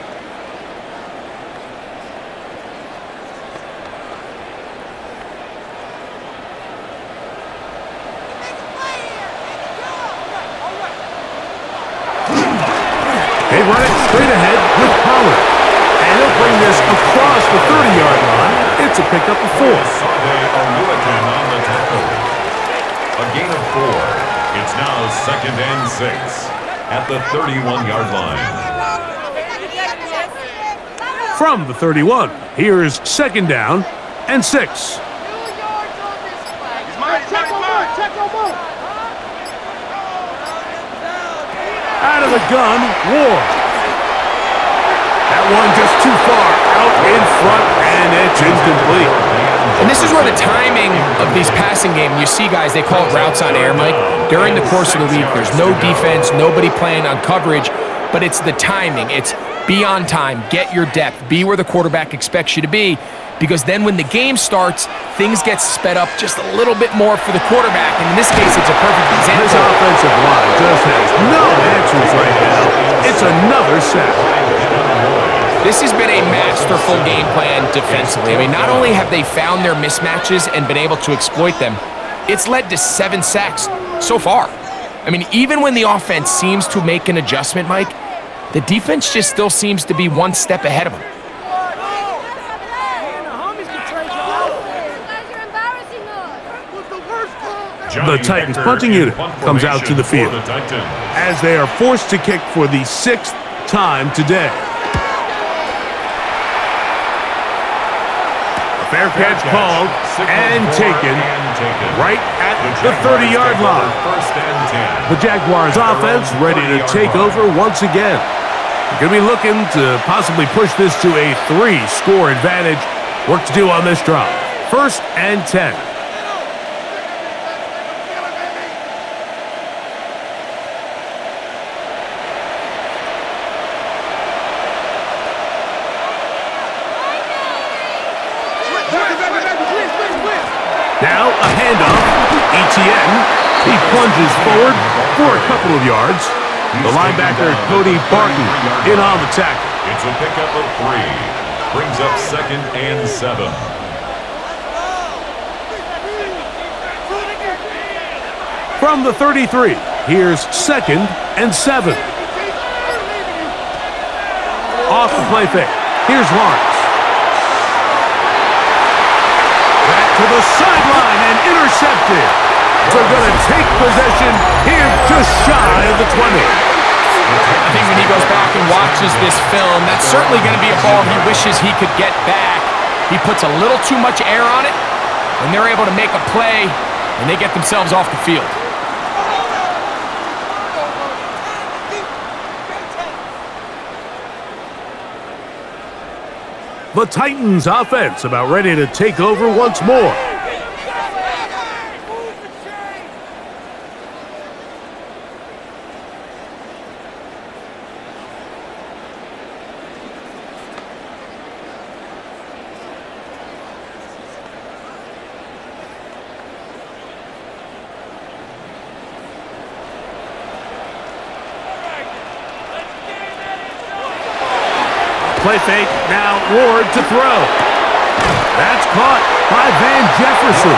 They run it straight ahead with Pollard. And he'll bring this across the 30-yard line. It's a pickup of 4. Sunday Oluwakan on the tackle. A gain of 4. It's now second and 6 at the 31-yard line. From the 31, here's second down and 6. Out of the gun, Ward. That one just too far out in front, and it's incomplete. And this is where the timing of these passing game, you see guys, they call it routes on air, Mike. During the course of the week, there's no defense, nobody playing on coverage, but it's the timing. It's be on time, get your depth, be where the quarterback expects you to be, because then when the game starts, things get sped up just a little bit more for the quarterback, and in this case, it's a perfect example. This offensive line just has no answers right now. It's another sack. This has been a masterful game plan defensively. I mean, not only have they found their mismatches and been able to exploit them, it's led to 7 sacks so far. I mean, even when the offense seems to make an adjustment, Mike, the defense just still seems to be one step ahead of them. The Titans punting unit comes out to the field as they are forced to kick for the 6th time today. Fair catch called and taken right at the 30-yard line. The Jaguars offense ready to take over once again. They're going to be looking to possibly push this to a 3-score advantage. Work to do on this drive. 1st and 10. Now a handoff. Etienne. He plunges forward for a couple of yards. The linebacker, Cody Barton, in on the tackle. It's a pickup of 3. Brings up 2nd and 7. From the 33, here's 2nd and 7. Off the play fake. Here's Lawrence. To the sideline and intercepted. They're going to take possession here just shy of the 20. I think when he goes back and watches this film, that's certainly going to be a ball he wishes he could get back. He puts a little too much air on it, and they're able to make a play, and they get themselves off the field. The Titans offense about ready to take over once more. Play fake, now Ward to throw. That's caught by Van Jefferson.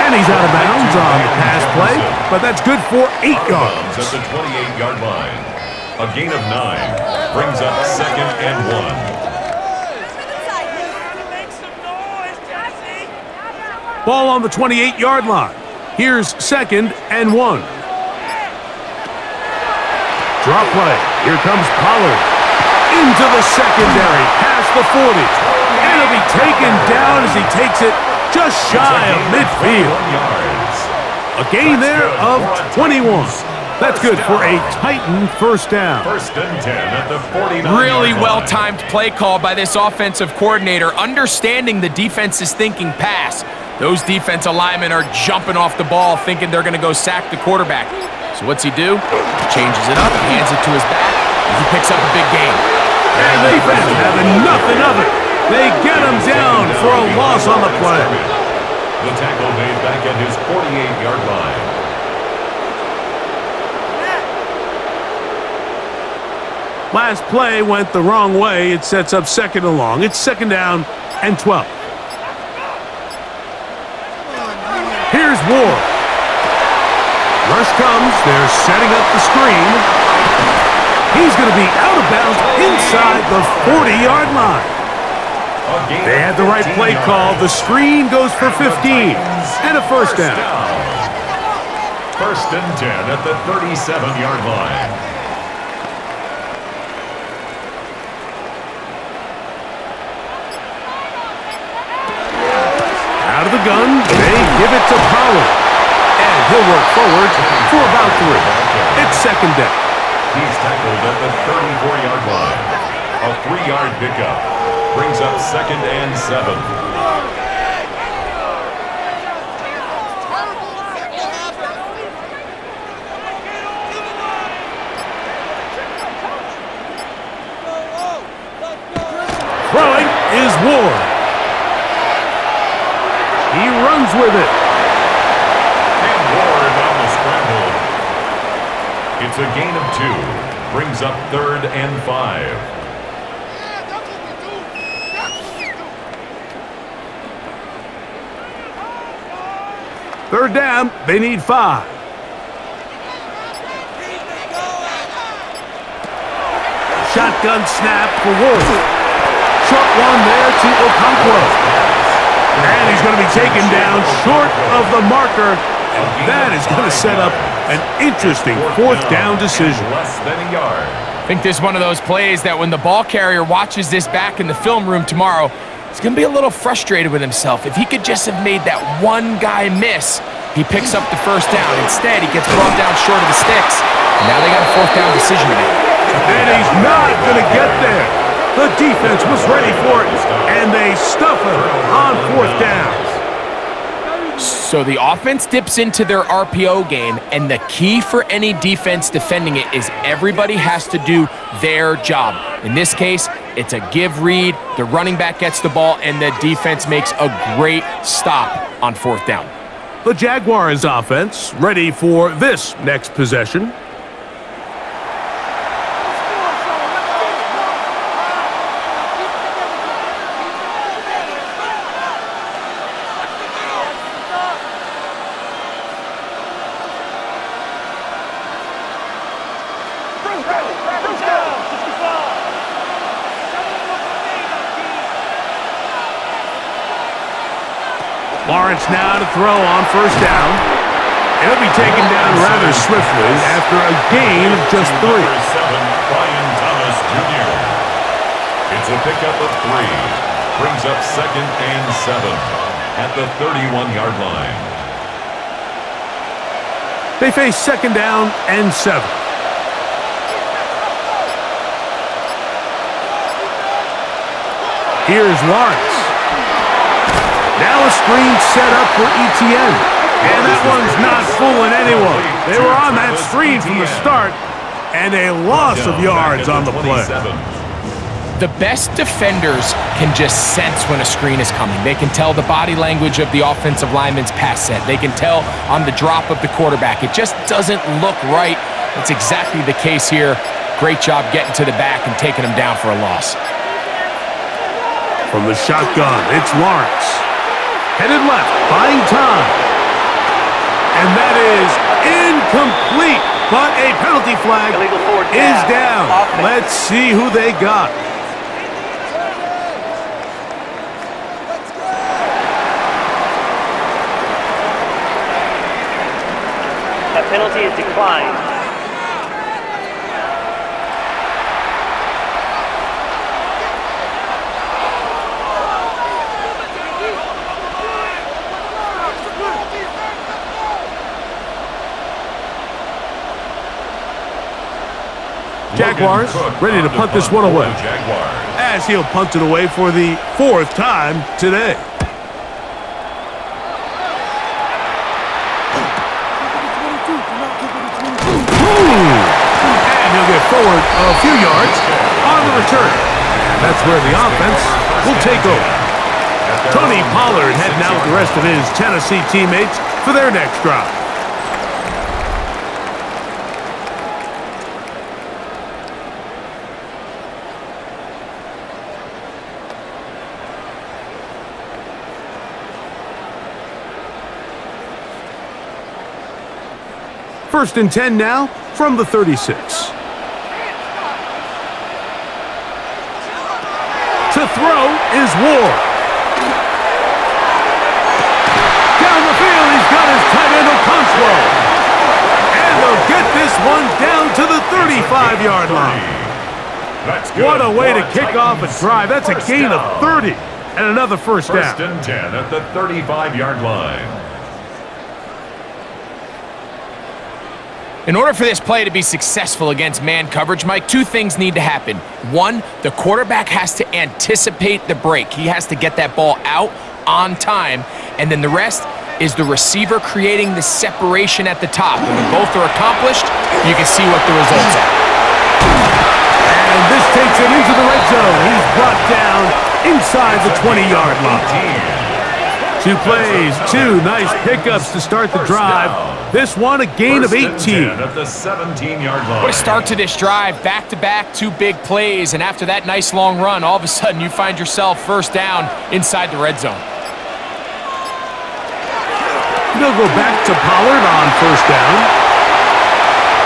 And he's out of bounds on the pass play, but that's good for 8 yards. At the 28-yard line. A gain of 9 brings up 2nd and 1. Ball on the 28-yard line. Here's 2nd and 1. Draw play. Here comes Pollard. Into the secondary, past the 40. And he'll be taken down as he takes it just shy of midfield. A gain there of 21. That's good for a Titan 1st down. 1st and 10 at the 49. Really well-timed play call by this offensive coordinator, understanding the defense's thinking pass. Those defensive linemen are jumping off the ball, thinking they're going to go sack the quarterback. So what's he do? He changes it up, hands it to his back, and he picks up a big gain. And the defense having nothing of it. They get him down for a loss on the play. The tackle made back at his 48-yard line. Last play went the wrong way. It sets up 2nd and long. It's 2nd down and 12. Here's Ward. Rush comes. They're setting up the screen. He's going to be out of bounds inside the 40-yard line. They had the right play call. The screen goes for 15 and a 1st down. 1st and 10 at the 37-yard line. Out of the gun, they give it to Pollard. And he'll work forward for about 3. It's 2nd down. He's tackled at the 34-yard line. A 3-yard pickup brings up 2nd and 7. Throwing is Ward. He runs with it. And Ward on the scramble. It's a gain of 2. Brings up 3rd and 5. Third down, they need 5. Shotgun snap for Ward. Short one there to Okonkwo. And he's going to be taken down short of the marker And that is going to set up an interesting fourth down decision. Less than a yard. I think this is one of those plays that when the ball carrier watches this back in the film room tomorrow, he's going to be a little frustrated with himself. If he could just have made that one guy miss, he picks up the first down. Instead, he gets brought down short of the sticks. And now they got a fourth down decision to make. And he's not going to get there. The defense was ready for it, and they stuff him on fourth down. So the offense dips into their RPO game, and the key for any defense defending it is everybody has to do their job. In this case, it's a give read, the running back gets the ball, and the defense makes a great stop on fourth down. The Jaguars offense ready for this next possession. Lawrence now to throw on first down. He'll be taken down rather swiftly after a gain of just 3. Number 7, Brian Thomas Jr. It's a pickup of 3. Brings up 2nd and 7 at the 31-yard line. They face 2nd down and 7. Here's Lawrence. Now a screen set up for ETN. And that one's not fooling anyone. They were on that screen from the start, and a loss of yards on the play. The best defenders can just sense when a screen is coming. They can tell the body language of the offensive lineman's pass set. They can tell on the drop of the quarterback. It just doesn't look right. That's exactly the case here. Great job getting to the back and taking him down for a loss. From the shotgun, it's Lawrence. Headed left, buying time. And that is incomplete. But a penalty flag is down. Let's see who they got. That penalty is declined. Jaguars ready to punt this one away, as he'll punt it away for the 4th time today. And he'll get forward a few yards on the return. And that's where the offense will take over. Tony Pollard heading out with the rest of his Tennessee teammates for their next drive. First and 10 now from the 36. To throw is Ward. Down the field, he's got his tight end Okonkwo. And they'll get this one down to the 35-yard line. What a way to kick off a drive. That's a gain of 30 and another first down. First and 10 at the 35-yard line. In order for this play to be successful against man coverage, Mike, 2 things need to happen. 1, the quarterback has to anticipate the break. He has to get that ball out on time. And then the rest is the receiver creating the separation at the top. When both are accomplished, you can see what the results are. And this takes it into the red zone. He's brought down inside the 20-yard line. 2 plays, 2 nice pickups to start the drive. This one, a gain of 18. At the 17-yard line. What a start to this drive. Back-to-back, 2 big plays. And after that nice long run, all of a sudden you find yourself first down inside the red zone. They'll go back to Pollard on first down.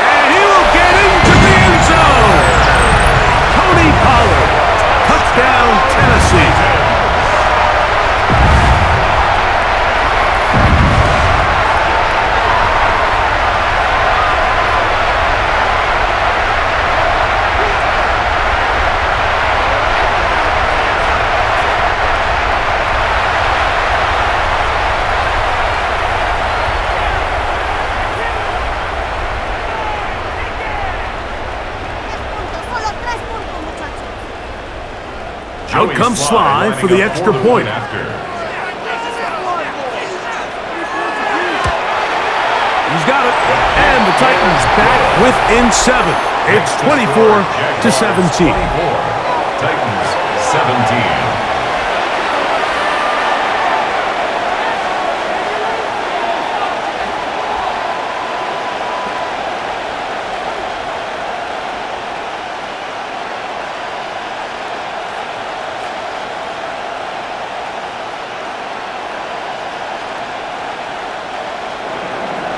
And he will get into the end zone. Tony Pollard. Touchdown, Tennessee. comes Sly for the extra point. He's got it. And the Titans back within 7. It's 24-17. Titans 17.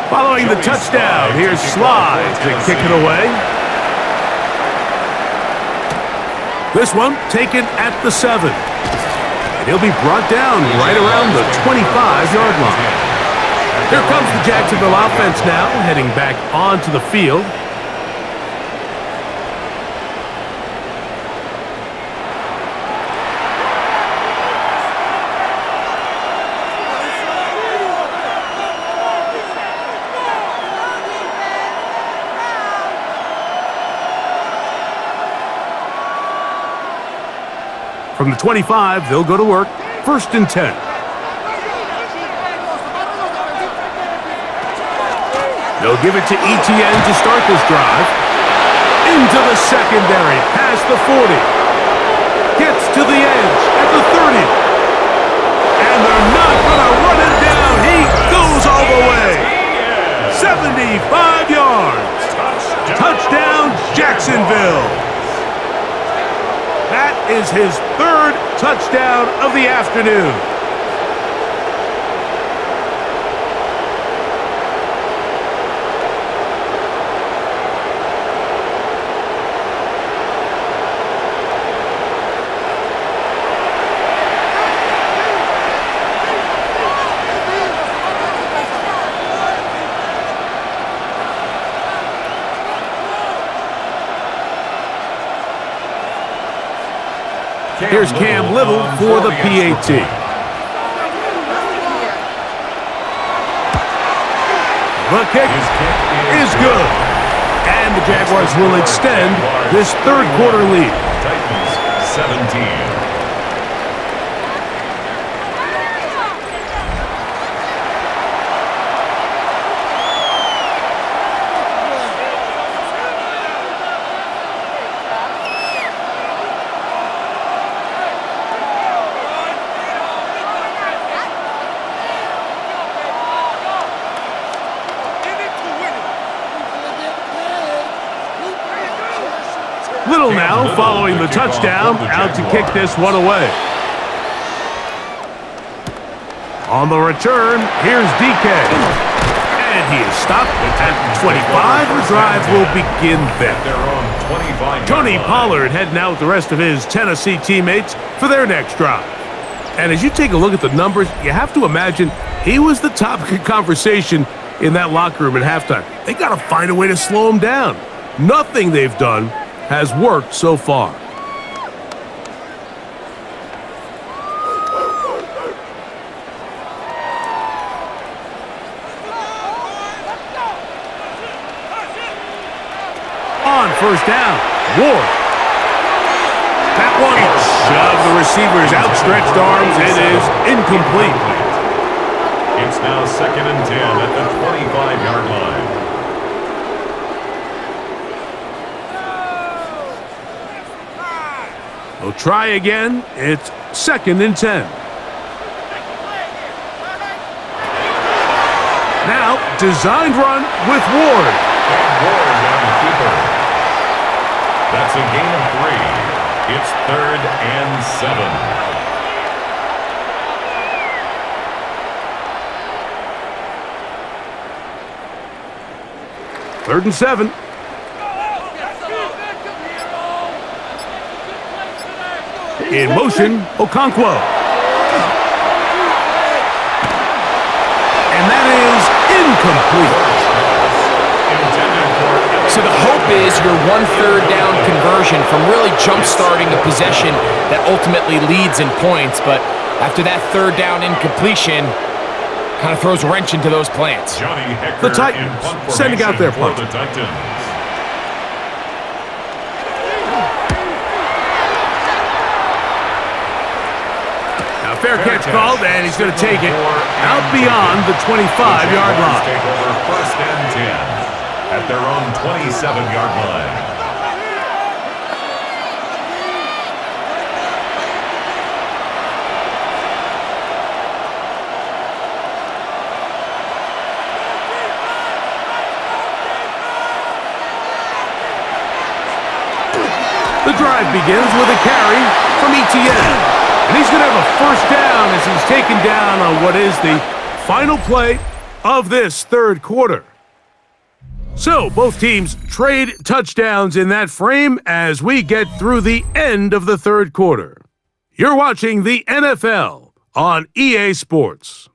Following the touchdown, here's Sly to kick it away. This one taken at the 7. And he'll be brought down right around the 25-yard line. Here comes the Jacksonville offense now, heading back onto the field. From the 25, they'll go to work. 1st and 10. They'll give it to ETN to start this drive. Into the secondary, past the 40. Gets to the edge at the 30. And they're not going to run it down. He goes all the way. 75 yards. Touchdown, Jacksonville. That is his 3rd touchdown of the afternoon. Here's Cam Little for the PAT. The kick is good. And the Jaguars will extend this 3rd quarter lead. Titans 17. Little now following the touchdown, out to kick this one away. On the return, here's DK. And he is stopped at 25. The drive will begin then. Tony Pollard heading out with the rest of his Tennessee teammates for their next drive. And as you take a look at the numbers, you have to imagine he was the topic of conversation in that locker room at halftime. They got to find a way to slow him down. Nothing they've done has worked so far. On 1st down, Ward. That one shoved the receiver's outstretched arms. It is incomplete. It's now 2nd and 10 at the 25-yard line. They'll try again. It's 2nd and 10. Now, designed run with Ward. And Ward on the keeper. That's a gain of 3. It's 3rd and 7. 3rd and 7. In motion, Okonkwo. And that is incomplete. So the hope is your 1/3 down conversion from really jump-starting a possession that ultimately leads in points. But after that 3rd down incompletion, kind of throws a wrench into those plans. The Titans sending out their punt. fair catch called, and he's going to take it out beyond the 25-yard line. Take over 1st and 10 at their own 27-yard line. The drive begins with a carry from Etienne. And he's going to have a first down as he's taken down on what is the final play of this third quarter. So both teams trade touchdowns in that frame as we get through the end of the third quarter. You're watching the NFL on EA Sports.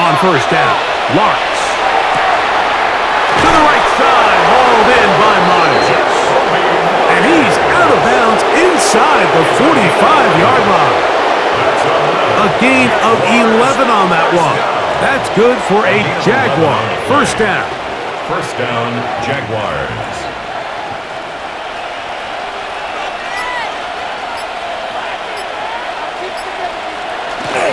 On first down, Lawrence. To the right side, hauled in by Myers. And he's out of bounds inside the 45-yard line. A gain of 11 on that one. That's good for a Jaguar. First down. First down, Jaguars.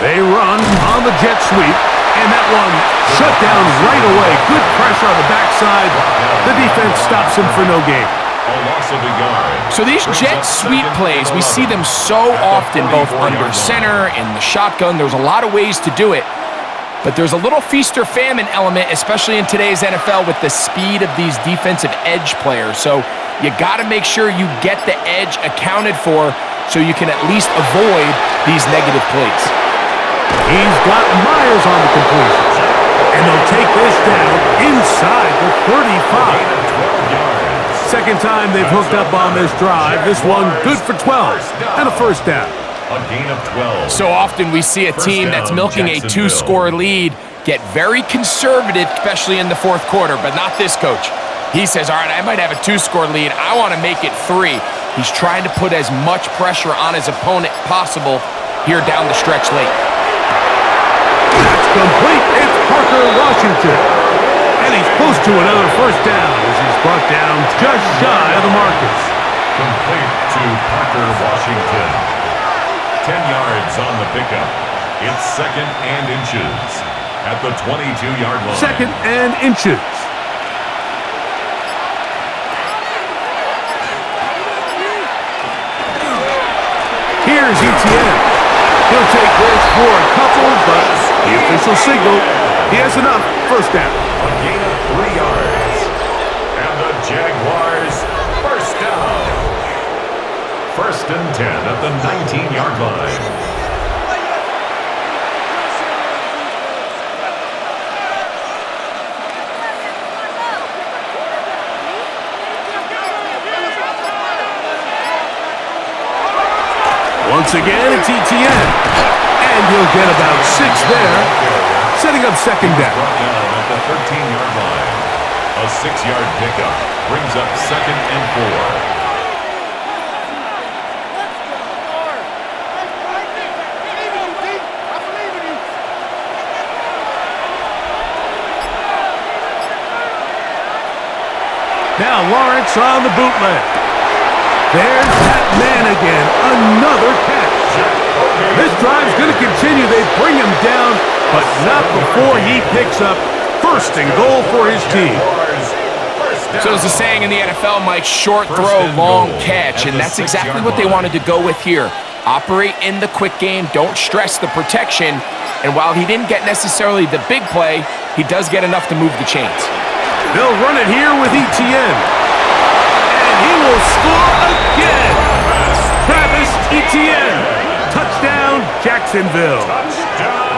They run on the jet sweep. And that one shut down right away. Good pressure on the backside. The defense stops him for no gain. A loss of a yard. So these jet sweep plays, we see them so often, both under center and the shotgun. There's a lot of ways to do it. But there's a little feast or famine element, especially in today's NFL with the speed of these defensive edge players. So you got to make sure you get the edge accounted for so you can at least avoid these negative plays. He's got Myers on the completion. And they'll take this down inside the 35. Second time they've hooked up on this drive. This one good for 12 and a first down. A gain of 12. So often we see a team that's milking a two-score lead get very conservative, especially in the fourth quarter, but not this coach. He says, all right, I might have a two-score lead. I want to make it 3. He's trying to put as much pressure on his opponent possible here down the stretch late. That's complete. It's Parker Washington. And he's close to another first down as he's brought down just shy of the markers. Complete to Parker Washington. 10 yards on the pickup. It's 2nd and inches at the 22-yard line. 2nd and inches. Here's Etienne. He'll take this for a couple, but the official signal, he has enough. First down. A gain of 3 yards. And the Jaguars first down. 1st and 10 at the 19-yard line. Once again, it's Etienne. And he'll get about 6 there, setting up second down. Brought down at the 13-yard line. A 6-yard pickup brings up 2nd and 4. Now Lawrence on the bootleg. There's that man again. Another catch. This drive's going to continue. They bring him down, but not before he picks up 1st and goal for his team. So there's a saying in the NFL, Mike, short throw, long catch, and that's exactly what they wanted to go with here. Operate in the quick game, don't stress the protection, and while he didn't get necessarily the big play, he does get enough to move the chains. They'll run it here with Etienne. And he will score again. Travis Etienne. Touchdown, Jacksonville.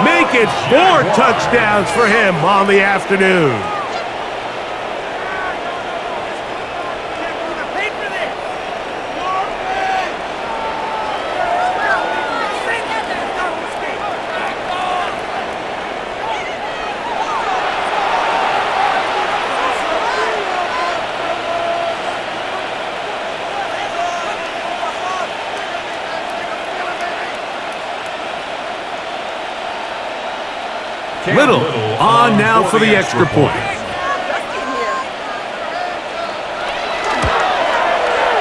Make it 4 touchdowns for him on the afternoon. Little on now for the extra point.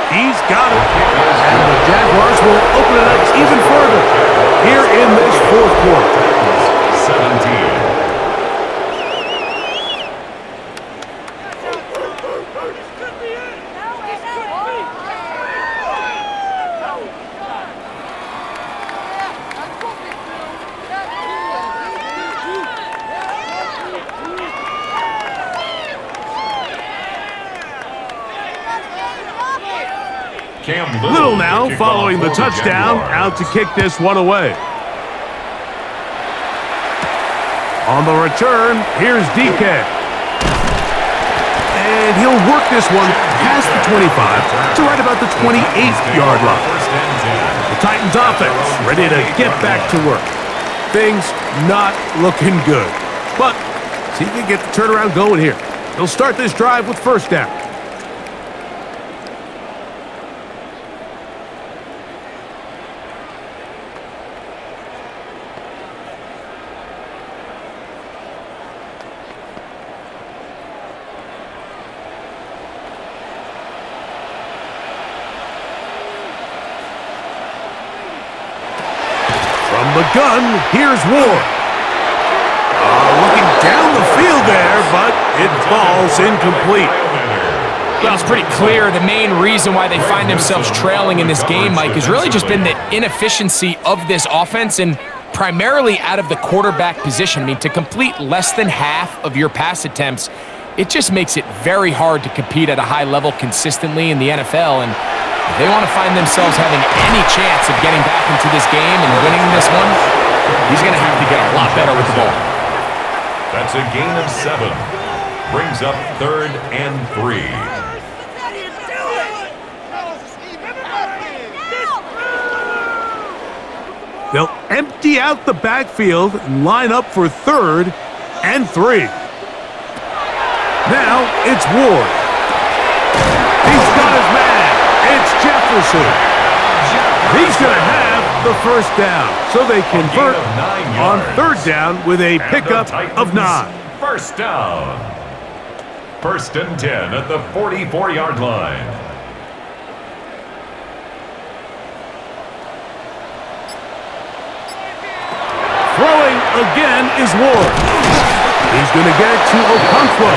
He's got it. And the Jaguars will open it up even further here in this fourth quarter. 17. Little now following the touchdown, out to kick this one away. On the return, here's DK. And he'll work this one past the 25 to right about the 28-yard line. The Titans offense ready to get back to work. Things not looking good. But see if he can get the turnaround going here. He'll start this drive with first down. From the gun, here's Ward. Looking down the field there, but it falls incomplete. Well, it's pretty clear the main reason why they find themselves trailing in this game, Mike, has really just been the inefficiency of this offense and primarily out of the quarterback position. I mean, to complete less than half of your pass attempts, it just makes it very hard to compete at a high level consistently in the NFL. And if they want to find themselves having any chance of getting back into this game and winning this one, he's going to have to get a lot better with the ball. That's a gain of 7. Brings up 3rd and 3. They'll empty out the backfield and line up for 3rd and 3. Now it's Ward. He's got his man. It's Jefferson. He's going to have the first down, so they convert on 3rd down with a pickup of 9. First down. 1st and 10 at the 44-yard line. Throwing again is Ward. He's going to get it to Okonkwo.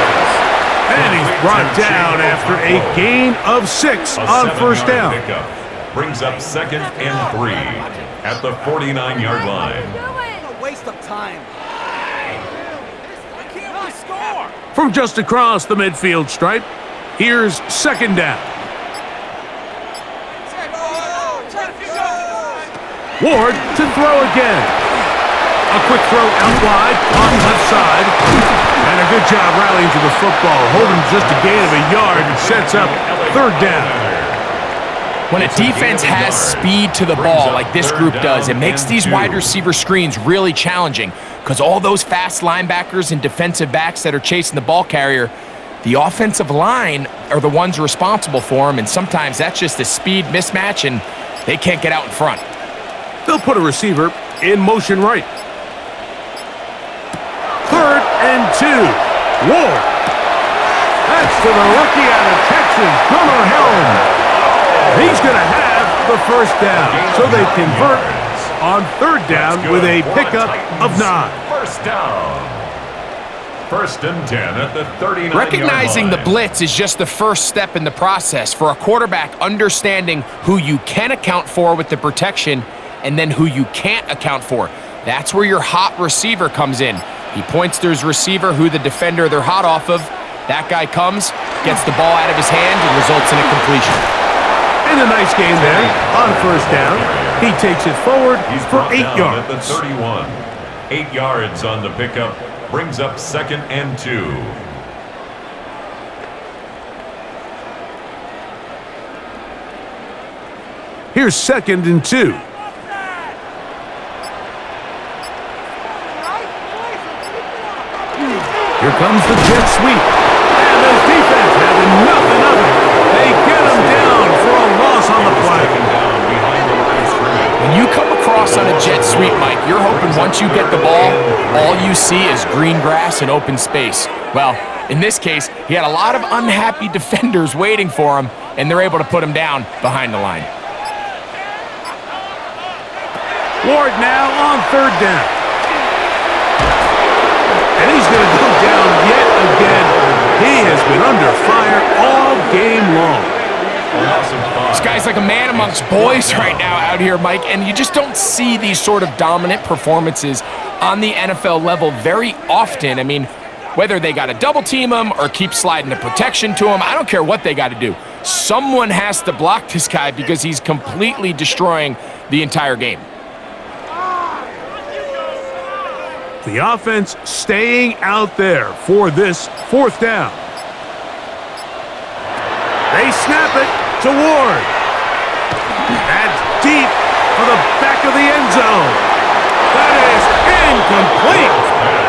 And he's brought down after a gain of 6 on first down. Brings up 2nd and 3 at the 49-yard line. A waste of time. Why can't we score? From just across the midfield stripe, here's 2nd down. Ward to throw again. A quick throw out wide on the left side. And a good job rallying to the football. Holding just a gain of a yard and sets up 3rd down. When a defense has speed to the ball like this group does, it makes these wide receiver screens really challenging because all those fast linebackers and defensive backs that are chasing the ball carrier, the offensive line are the ones responsible for them, and sometimes that's just a speed mismatch and they can't get out in front. They'll put a receiver in motion right. 3rd and 2. Ward. That's to the rookie out of Texas, Gunnar Helm. He's going to have the first down, so they convert on 3rd down with a pickup of 9. First down. 1st and 10 at the 39-yard line. Recognizing the blitz is just the first step in the process for a quarterback understanding who you can account for with the protection and then who you can't account for. That's where your hot receiver comes in. He points to his receiver, who the defender they're hot off of. That guy comes, gets the ball out of his hand, and results in a completion. And a nice game there on first down. He takes it forward for 8 yards. At the 31. 8 yards on the pickup. Brings up 2nd and 2. Here's 2nd and 2. Here comes the jet sweep. And this defense having nothing of it. They get him down for a loss on the play. When you come across on a jet sweep, Mike, you're hoping once you get the ball, all you see is green grass and open space. Well, in this case, he had a lot of unhappy defenders waiting for him, and they're able to put him down behind the line. Ward now on third down. And he's going to go down yet again. He has been under fire all game long. This guy's like a man amongst boys right now out here, Mike, and you just don't see these sort of dominant performances on the NFL level very often. I mean, whether they got to double team him or keep sliding the protection to him, I don't care what they got to do. Someone has to block this guy because he's completely destroying the entire game. The offense staying out there for this fourth down. They snap it to Ward. That's deep for the back of the end zone. That is incomplete.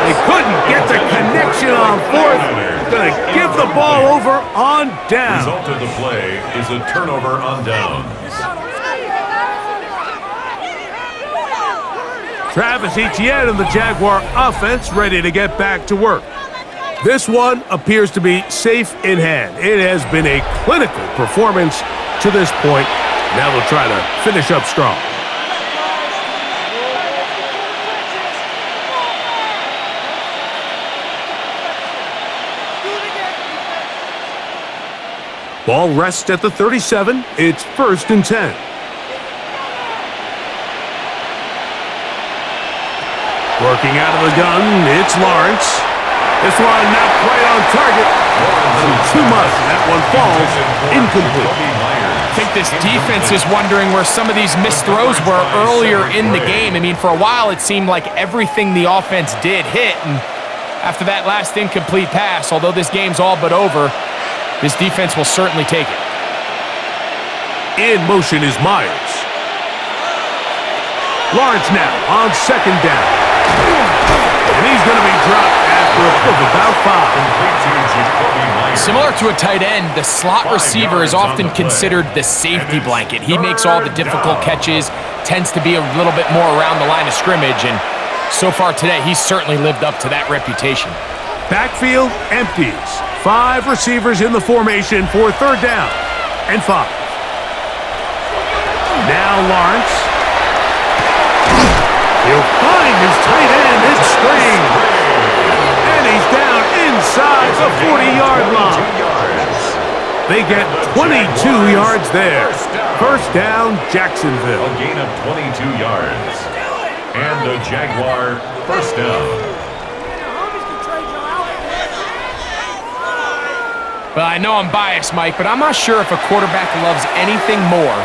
They couldn't get the connection on fourth. Going to give the ball over on down. Result of the play is a turnover on downs. Travis Etienne and the Jaguar offense ready to get back to work. This one appears to be safe in hand. It has been a clinical performance to this point. Now they'll try to finish up strong. Ball rests at the 37. It's 1st and 10. Working out of the gun, it's Lawrence. This one not quite on target. Too much. That one falls incomplete. I think this defense is wondering where some of these missed throws were earlier in the game. I mean, for a while, it seemed like everything the offense did hit. And after that last incomplete pass, although this game's all but over, this defense will certainly take it. In motion is Myers. Lawrence now on 2nd down. And he's going to be dropped after a pull of about 5. Similar to a tight end, the slot receiver is often considered the safety blanket. He makes all the difficult catches, tends to be a little bit more around the line of scrimmage, and so far today, he's certainly lived up to that reputation. Backfield empties. 5 receivers in the formation for 3rd down and 5. Now Lawrence. He'll find his tight end. It's screen. And he's down inside the 40-yard line. They get 22 yards there. 1st down, Jacksonville. A gain of 22 yards. And the Jaguar 1st down. Well, I know I'm biased, Mike, but I'm not sure if a quarterback loves anything more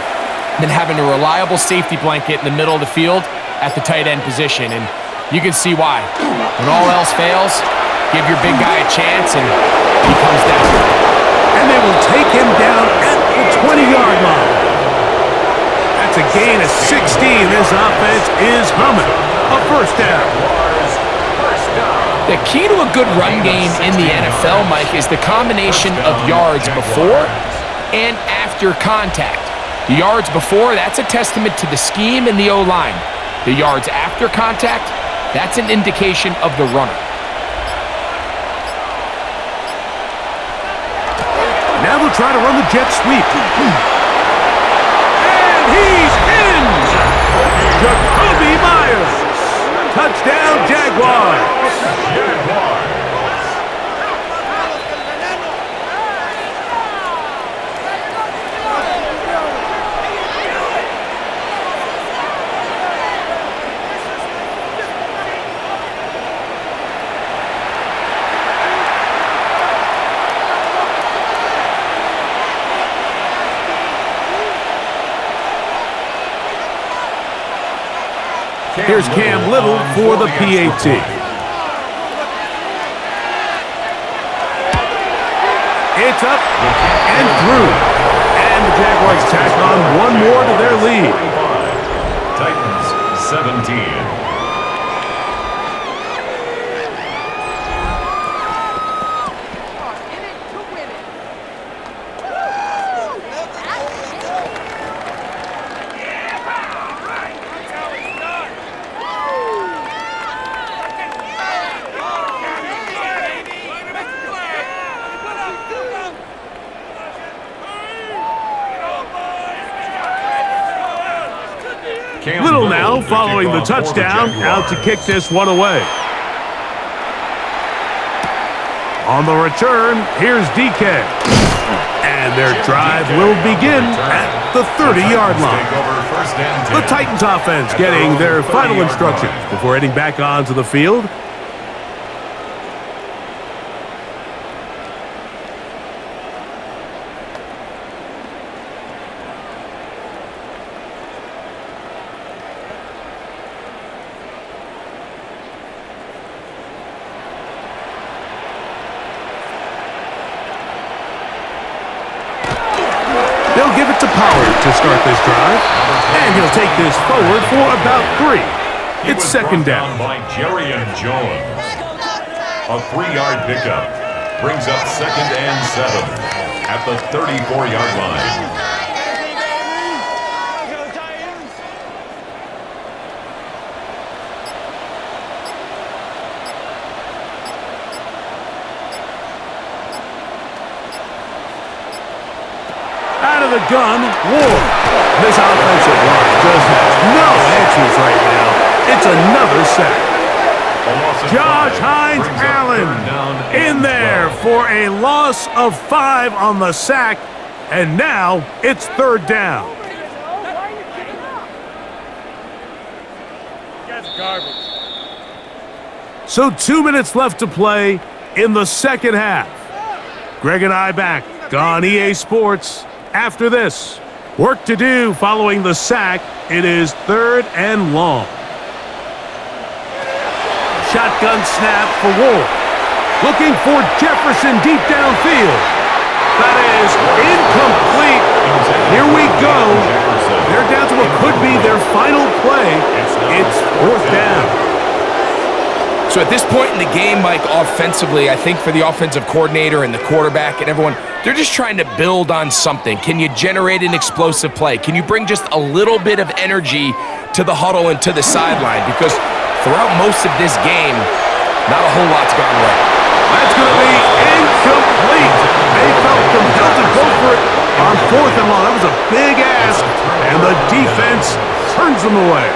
than having a reliable safety blanket in the middle of the field at the tight end position, and you can see why. When all else fails, give your big guy a chance, and he comes down. And they will take him down at the 20-yard line. That's a gain of 16. This offense is humming. A 1st down. The key to a good run game in the NFL, Mike, is the combination of yards before and after contact. The yards before, that's a testament to the scheme and the O-line. The yards after contact, that's an indication of the runner. Now they'll try to run the jet sweep. And he's in! Jacoby Myers! Touchdown, Jaguars! Here's Cam Little for the PAT. It's up and through. And the Jaguars tack on one more to their lead. Titans 17. Little now following the touchdown, out to kick this one away. On the return, here's DK. And their drive will begin at the 30-yard line. The Titans offense getting their final instructions before heading back onto the field. They'll give it to Pollard to start this drive, and he'll take this forward for about 3. It's second down. By Jerry and Jones. A 3-yard pickup brings up 2nd and 7 at the 34-yard line. Out of the gun, Ward. This offensive line just has no answers right now. It's another sack. Josh Hines-Allen in there for a loss of 5 on the sack, and now it's 3rd down. That's garbage. So 2 minutes left to play in the second half. Greg and I back on EA Sports. After this, work to do following the sack. It is 3rd and long. Shotgun snap for Ward. Looking for Jefferson deep downfield. That is incomplete. Here we go. They're down to what could be their final play. It's 4th down. So at this point in the game, Mike, offensively, I think for the offensive coordinator and the quarterback and everyone, they're just trying to build on something. Can you generate an explosive play? Can you bring just a little bit of energy to the huddle and to the sideline? Because throughout most of this game, not a whole lot's gone right. That's going to be incomplete. They felt compelled to go for it on 4th and long. That was a big ask, and the defense turns them away.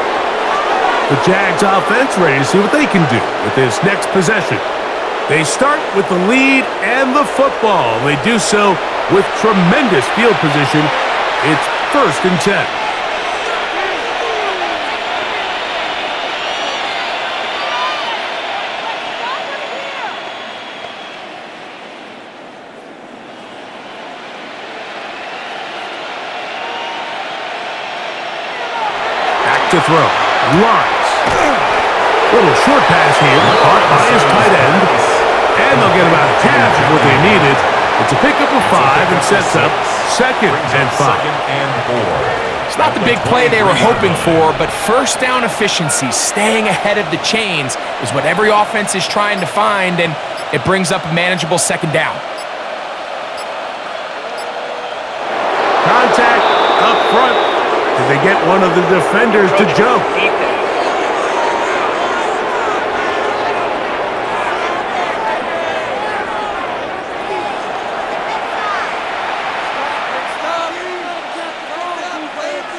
The Jags offense ready to see what they can do with this next possession. They start with the lead and the football. They do so with tremendous field position. It's 1st and 10. Back to throw. Lines. Little short pass here, caught by his tight end. And they'll get about half of what they needed. It's a pickup of 5 and sets up 2nd and 5. It's not the big play they were hoping for, but 1st down efficiency, staying ahead of the chains, is what every offense is trying to find, and it brings up a manageable 2nd down. Contact up front. Did they get one of the defenders to jump?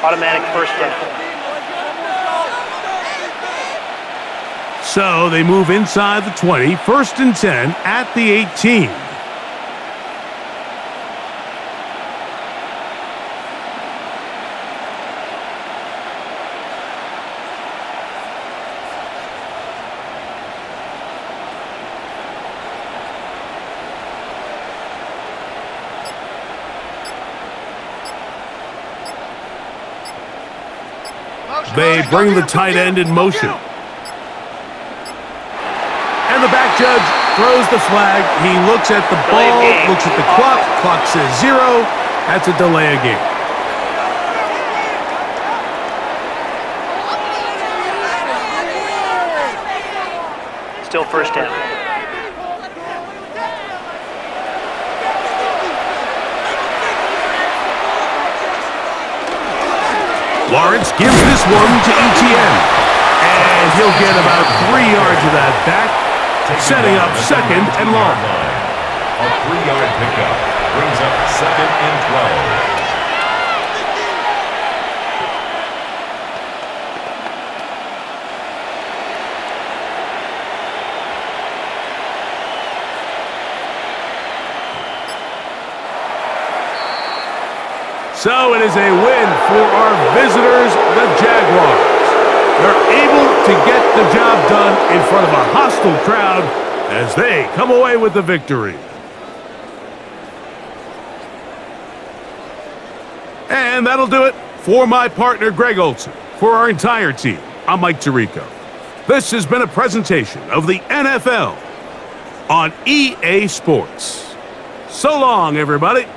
Automatic 1st down. So they move inside the 20, 1st and 10 at the 18. They bring the tight end in motion. And the back judge throws the flag. He looks at the ball, looks at the clock. Clock says 0. That's a delay of game. Still 1st down. Lawrence gives this one to ETN. And he'll get about 3 yards of that back, setting up 2nd and long. A 3-yard pickup brings up 2nd and 12. So it is a win for our visitors, the Jaguars. They're able to get the job done in front of a hostile crowd as they come away with the victory. And that'll do it for my partner, Greg Olson. For our entire team, I'm Mike Tirico. This has been a presentation of the NFL on EA Sports. So long, everybody.